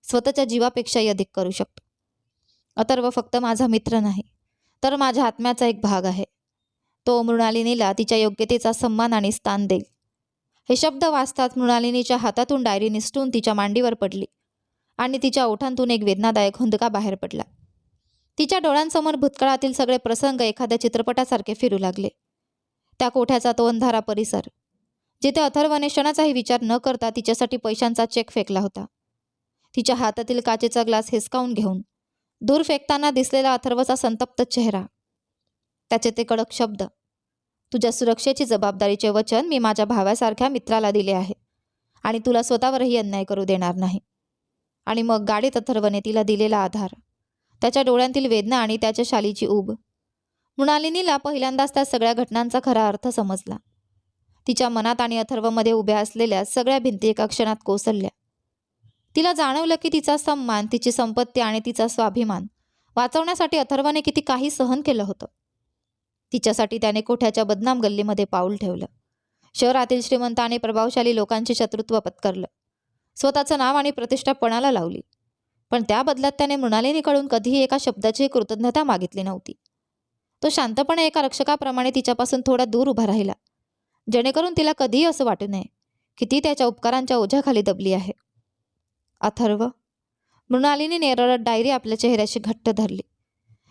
स्वतःच्या जीवापेक्षाही अधिक करू शकतो. अथर्व फक्त माझा मित्र नाही, तर माझ्या आत्म्याचा एक भाग आहे. तो मृणालिनीला तिच्या योग्यतेचा सन्मान आणि स्थान देईल. हे शब्द वाचताच मृणालिनीच्या हातातून डायरी निसटून तिच्या मांडीवर पडली आणि तिच्या ओठांतून एक वेदनादायक हुंदका बाहेर पडला. तिच्या डोळ्यांसमोर भूतकाळातील सगळे प्रसंग एखाद्या चित्रपटासारखे फिरू लागले. त्या कोठ्याचा तो अंधारा परिसर, जिथे अथर्वने क्षणाचाही विचार न करता तिच्यासाठी पैशांचा चेक फेकला होता. तिच्या हातातील काचेचा ग्लास हिसकावून घेऊन दूर फेकताना दिसलेला अथर्वचा संतप्त चेहरा, त्याचे ते कडक शब्द, तुझ्या सुरक्षेची जबाबदारीचे वचन मी माझ्या भावासारख्या मित्राला दिले आहे आणि तुला स्वतःवरही अन्याय करू देणार नाही. आणि मग गाडीत अथर्वने तिला दिलेला आधार, त्याच्या डोळ्यांतील वेदना आणि त्याच्या शालीची ऊब. मृणालिनीला पहिल्यांदाच त्या सगळ्या घटनांचा खरा अर्थ समजला. तिच्या मनात आणि अथर्वमध्ये उभ्या असलेल्या सगळ्या भिंती एका क्षणात कोसळल्या. तिला जाणवलं की तिचा सन्मान, तिची संपत्ती आणि तिचा स्वाभिमान वाचवण्यासाठी अथर्वने किती काही सहन केलं होतं. तिच्यासाठी त्याने कोठ्याच्या बदनाम गल्लीमध्ये पाऊल ठेवलं, शहरातील श्रीमंत आणि प्रभावशाली लोकांचे शत्रुत्व पत्करलं, स्वतःचं नाव आणि प्रतिष्ठा पणाला लावली. पण त्या बदल्यात त्याने मृणालिनीकडून कधीही एका शब्दाची कृतज्ञता मागितली नव्हती. तो शांतपणे एका रक्षकाप्रमाणे तिच्यापासून थोडा दूर उभा राहिला, जेणेकरून तिला कधीही असं वाटू नये की ती त्याच्या उपकारांच्या ओझ्याखाली दबली आहे. अथर्व, मृणालिनीने रडत डायरी आपल्या चेहऱ्याशी घट्ट धरली.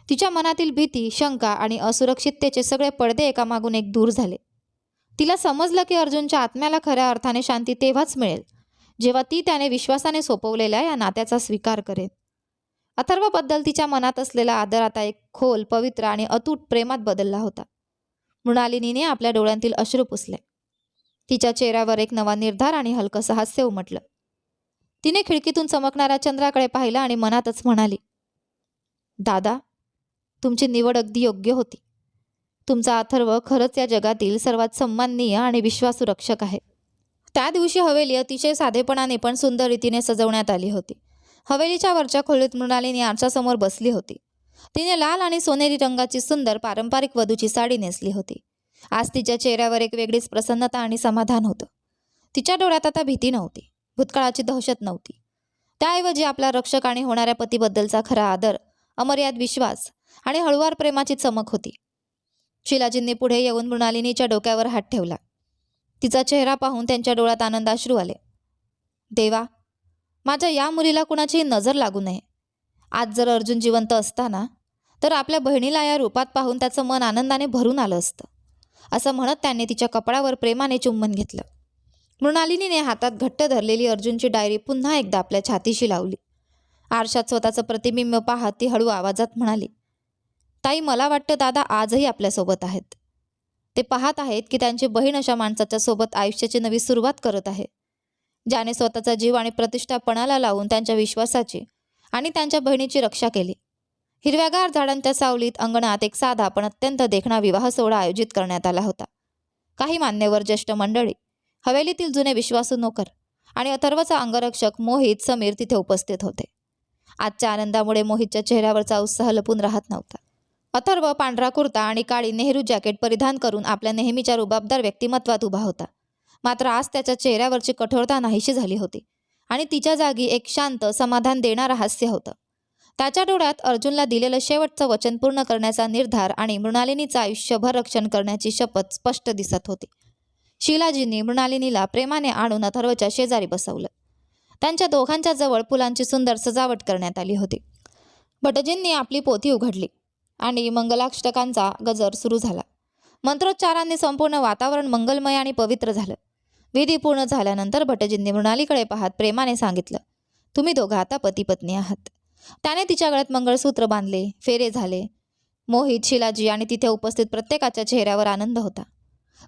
तिच्या मनातील भीती, शंका आणि असुरक्षिततेचे सगळे पडदे एकामागून एक दूर झाले. तिला समजलं की अर्जुनच्या आत्म्याला खऱ्या अर्थाने शांती तेव्हाच मिळेल जेव्हा ती त्याने विश्वासाने सोपवलेल्या या नात्याचा स्वीकार करेल. अथर्वबद्दल तिच्या मनात असलेला आदर आता एक खोल, पवित्र आणि अतूट प्रेमात बदलला होता. मृणालिनीने आपल्या डोळ्यांतील अश्रू पुसले. तिच्या चेहऱ्यावर एक नवा निर्धार आणि हलकसं हास्य उमटलं. तिने खिडकीतून चमकणाऱ्या चंद्राकडे पाहिलं आणि मनातच म्हणाली, दादा, तुमची निवड अगदी योग्य होती. तुमचा अथर्व खरंच या जगातील सर्वात सन्माननीय आणि विश्वासू रक्षक आहे. त्या दिवशी हवेली अतिशय साधेपणाने पण सुंदर रीतीने सजवण्यात आली होती. हवेलीच्या वरच्या खोलीत मृणालिनी आरशासमोर बसली होती. तिने लाल आणि सोनेरी रंगाची सुंदर पारंपरिक वधूची साडी नेसली होती. आज तिच्या चेहऱ्यावर एक वेगळीच प्रसन्नता आणि समाधान होतं. तिच्या डोळ्यात आता भीती नव्हती, भूतकाळाची दहशत नव्हती. त्याऐवजी आपला रक्षक आणि होणाऱ्या पतीबद्दलचा खरा आदर, अमर्याद विश्वास आणि हळुवार प्रेमाची चमक होती. शिलाजींनी पुढे येऊन मृणालिनीच्या डोक्यावर हात ठेवला. तिचा चेहरा पाहून त्यांच्या डोळ्यात आनंदाश्रू आले. देवा, माझ्या या मुलीला कुणाची नजर लागू नये. आज जर अर्जुन जिवंत असता ना, तर आपल्या बहिणीला या रूपात पाहून त्याचं मन आनंदाने भरून आलं असतं, असं म्हणत त्यांनी तिच्या कपडावर प्रेमाने चुंबन घेतलं. मृणालिनीने हातात घट्ट धरलेली अर्जुनची डायरी पुन्हा एकदा आपल्या छातीशी लावली. आरशात स्वतःचं प्रतिबिंब पाहत ती हळू आवाजात म्हणाली, ताई, मला वाटतं दादा आजही आपल्यासोबत आहेत. ते पाहत आहेत की त्यांची बहीण अशा माणसाच्या सोबत आयुष्याची नवी सुरुवात करत आहे, ज्याने स्वतःचा जीव आणि प्रतिष्ठा पणाला लावून त्यांच्या विश्वासाची आणि त्यांच्या बहिणीची रक्षा केली. हिरव्यागार झाडांच्या सावलीत अंगणात एक साधा पण अत्यंत देखणा विवाह सोहळा आयोजित करण्यात आला होता. काही मान्यवर ज्येष्ठ मंडळी, हवेलीतील जुने विश्वासू नोकर आणि अथर्वचा अंगरक्षक मोहित समीर तिथे उपस्थित होते. आजच्या आनंदामुळे मोहितच्या चेहऱ्यावरचा उत्साह लपून राहत नव्हता. अथर्व पांढरा कुर्ता आणि काळी नेहरू जॅकेट परिधान करून आपल्या नेहमीच्या रुबाबदार व्यक्तिमत्वात उभा होता. मात्र आज त्याच्या चेहऱ्यावरची कठोरता नाहीशी झाली होती आणि तिच्या जागी एक शांत, समाधान देणारं हास्य होतं. त्याच्या डोळ्यात अर्जुनला दिलेलं शेवटचं वचन पूर्ण करण्याचा निर्धार आणि मृणालिनीचं आयुष्यभर रक्षण करण्याची शपथ स्पष्ट दिसत होती. शिलाजींनी मृणालिनीला प्रेमाने आणून अथर्वच्या शेजारी बसवलं. त्यांच्या दोघांच्या जवळ फुलांची सुंदर सजावट करण्यात आली होती. भटजींनी आपली पोथी उघडली आणि मंगलाष्टकांचा गजर सुरू झाला. मंत्रोच्चारांनी संपूर्ण वातावरण मंगलमय आणि पवित्र झालं. विधी पूर्ण झाल्यानंतर भटजींनी मृणालीकडे पाहत प्रेमाने सांगितलं, तुम्ही दोघं आता पती पत्नी आहात. त्याने तिच्या गळ्यात मंगळसूत्र बांधले, फेरे झाले. मोहित, शिलाजी आणि तिथे उपस्थित प्रत्येकाच्या चेहऱ्यावर आनंद होता.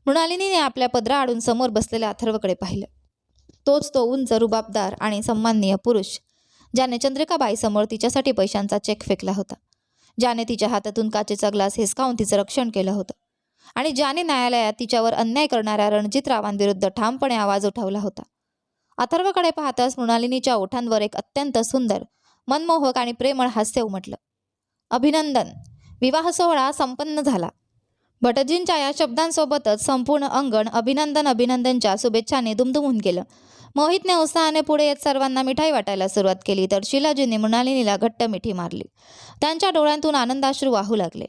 मृणालिनीने आपल्या पदराआडून समोर बसलेल्या अथर्वकडे पाहिलं. तोच तो उंच, रुबाबदार आणि सन्माननीय पुरुष, ज्याने चंद्रिकाबाईसमोर तिच्यासाठी पैशांचा चेक फेकला होता, ज्याने तिच्या हातातून काचेचा ग्लास हिसकावून तिचं रक्षण केलं होतं आणि ज्याने न्यायालयात तिच्यावर अन्याय करणाऱ्या रणजितरावांविरुद्ध ठामपणे आवाज उठवला होता. अथर्वकडे पाहताच मृणालिनीच्या ओठांवर एक अत्यंत सुंदर, मनमोहक आणि प्रेमळ हास्य उमटलं. अभिनंदन, विवाह सोहळा संपन्न झाला. भटजींच्या या शब्दांसोबतच संपूर्ण अंगण अभिनंदन अभिनंदनच्या शुभेच्छाने दुमदुमून गेलं. मोहितने उत्साहाने पुढे येत सर्वांना मिठाई वाटायला सुरुवात केली, तर शिलाजींनी मृणालिनीला घट्ट मिठी मारली. त्यांच्या डोळ्यांतून आनंदाश्रू वाहू लागले.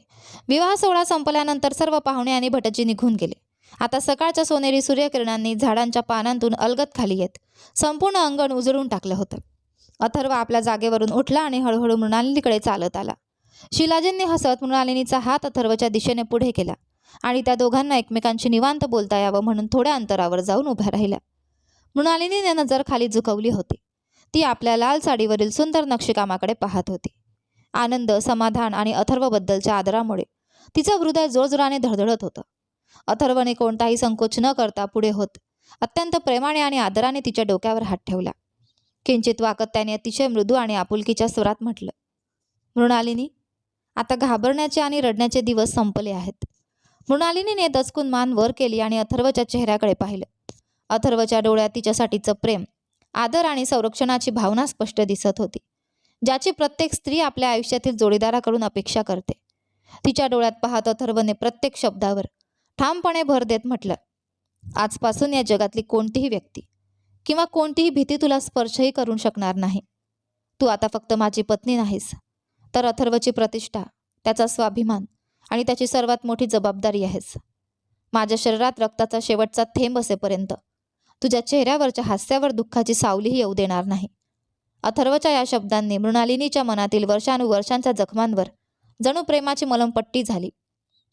विवाह सोहळा संपल्यानंतर सर्व पाहुणे आणि भटजी निघून गेले. आता सकाळच्या सोनेरी सूर्यकिरणांनी झाडांच्या पानांतून अलगद खाली येत संपूर्ण अंगण उजळून टाकलं होतं. अथर्व आपल्या जागेवरून उठला आणि हळूहळू मृणालिनीकडे चालत आला. शिलाजींनी हसत मृणालिनीचा हात अथर्वच्या दिशेने पुढे केला आणि त्या दोघांना एकमेकांशी निवांत बोलता यावं म्हणून थोड्या अंतरावर जाऊन उभ्या राहिल्या. मृणालिनीने नजर खाली झुकवली होती. ती आपल्या लाल साडीवरील सुंदर नक्षीकामाकडे पाहत होती. आनंद, समाधान आणि अथर्वबद्दलच्या आदरामुळे तिचं हृदय जोरजोराने धडधडत होतं. अथर्वने कोणताही संकोच न करता पुढे होत अत्यंत प्रेमाने आणि आदराने तिच्या डोक्यावर हात ठेवला. किंचित वाकत त्याने अतिशय मृदू आणि आपुलकीच्या स्वरात म्हटलं, मृणालिनी, आता घाबरण्याचे आणि रडण्याचे दिवस संपले आहेत. मृणालिनीने दचकून मान वर केली आणि अथर्वच्या चेहऱ्याकडे पाहिलं. अथर्वच्या डोळ्यात तिच्यासाठीचं प्रेम, आदर आणि संरक्षणाची भावना स्पष्ट दिसत होती, ज्याची प्रत्येक स्त्री आपल्या आयुष्यातील जोडीदाराकडून अपेक्षा करते. तिच्या डोळ्यात पाहत अथर्वने प्रत्येक शब्दावर ठामपणे भर देत म्हटलं, आजपासून या जगातली कोणतीही व्यक्ती किंवा कोणतीही भीती तुला स्पर्शही करू शकणार नाही. तू आता फक्त माझी पत्नी नाहीस, तर अथर्वची प्रतिष्ठा, त्याचा स्वाभिमान आणि त्याची सर्वात मोठी जबाबदारी आहेस. माझ्या शरीरात रक्ताचा शेवटचा थेंब असेपर्यंत तुझ्या चेहऱ्यावरच्या हास्यावर दुःखाची सावलीही येऊ देणार नाही. अथर्वच्या या शब्दांनी मृणालिनीच्या मनातील वर्षानुवर्षांच्या जखमांवर जणू प्रेमाची मलमपट्टी झाली.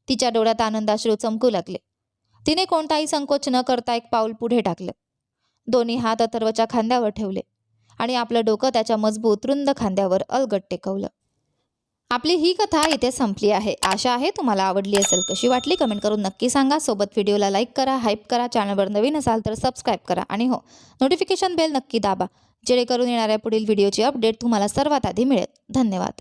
तिच्या डोळ्यात आनंदाश्रू चमकू लागले. तिने कोणताही संकोच न करता एक पाऊल पुढे टाकलं. दोन्ही हात अथर्वच्या खांद्यावर ठेवले आणि आपलं डोकं त्याच्या मजबूत रुंद खांद्यावर अलगट टेकवलं. आपली ही कथा इथे संपली आहे. आशा आहे तुम्हाला आवडली असेल. कशी वाटली कमेंट करून नक्की सांगा. सोबत व्हिडिओला लाईक करा, हाईप करा. चॅनलवर नवीन असाल तर सबस्क्राईब करा आणि हो, नोटिफिकेशन बेल नक्की दाबा, जेणेकरून येणाऱ्या पुढील व्हिडिओची अपडेट तुम्हाला सर्वात आधी मिळेल. धन्यवाद.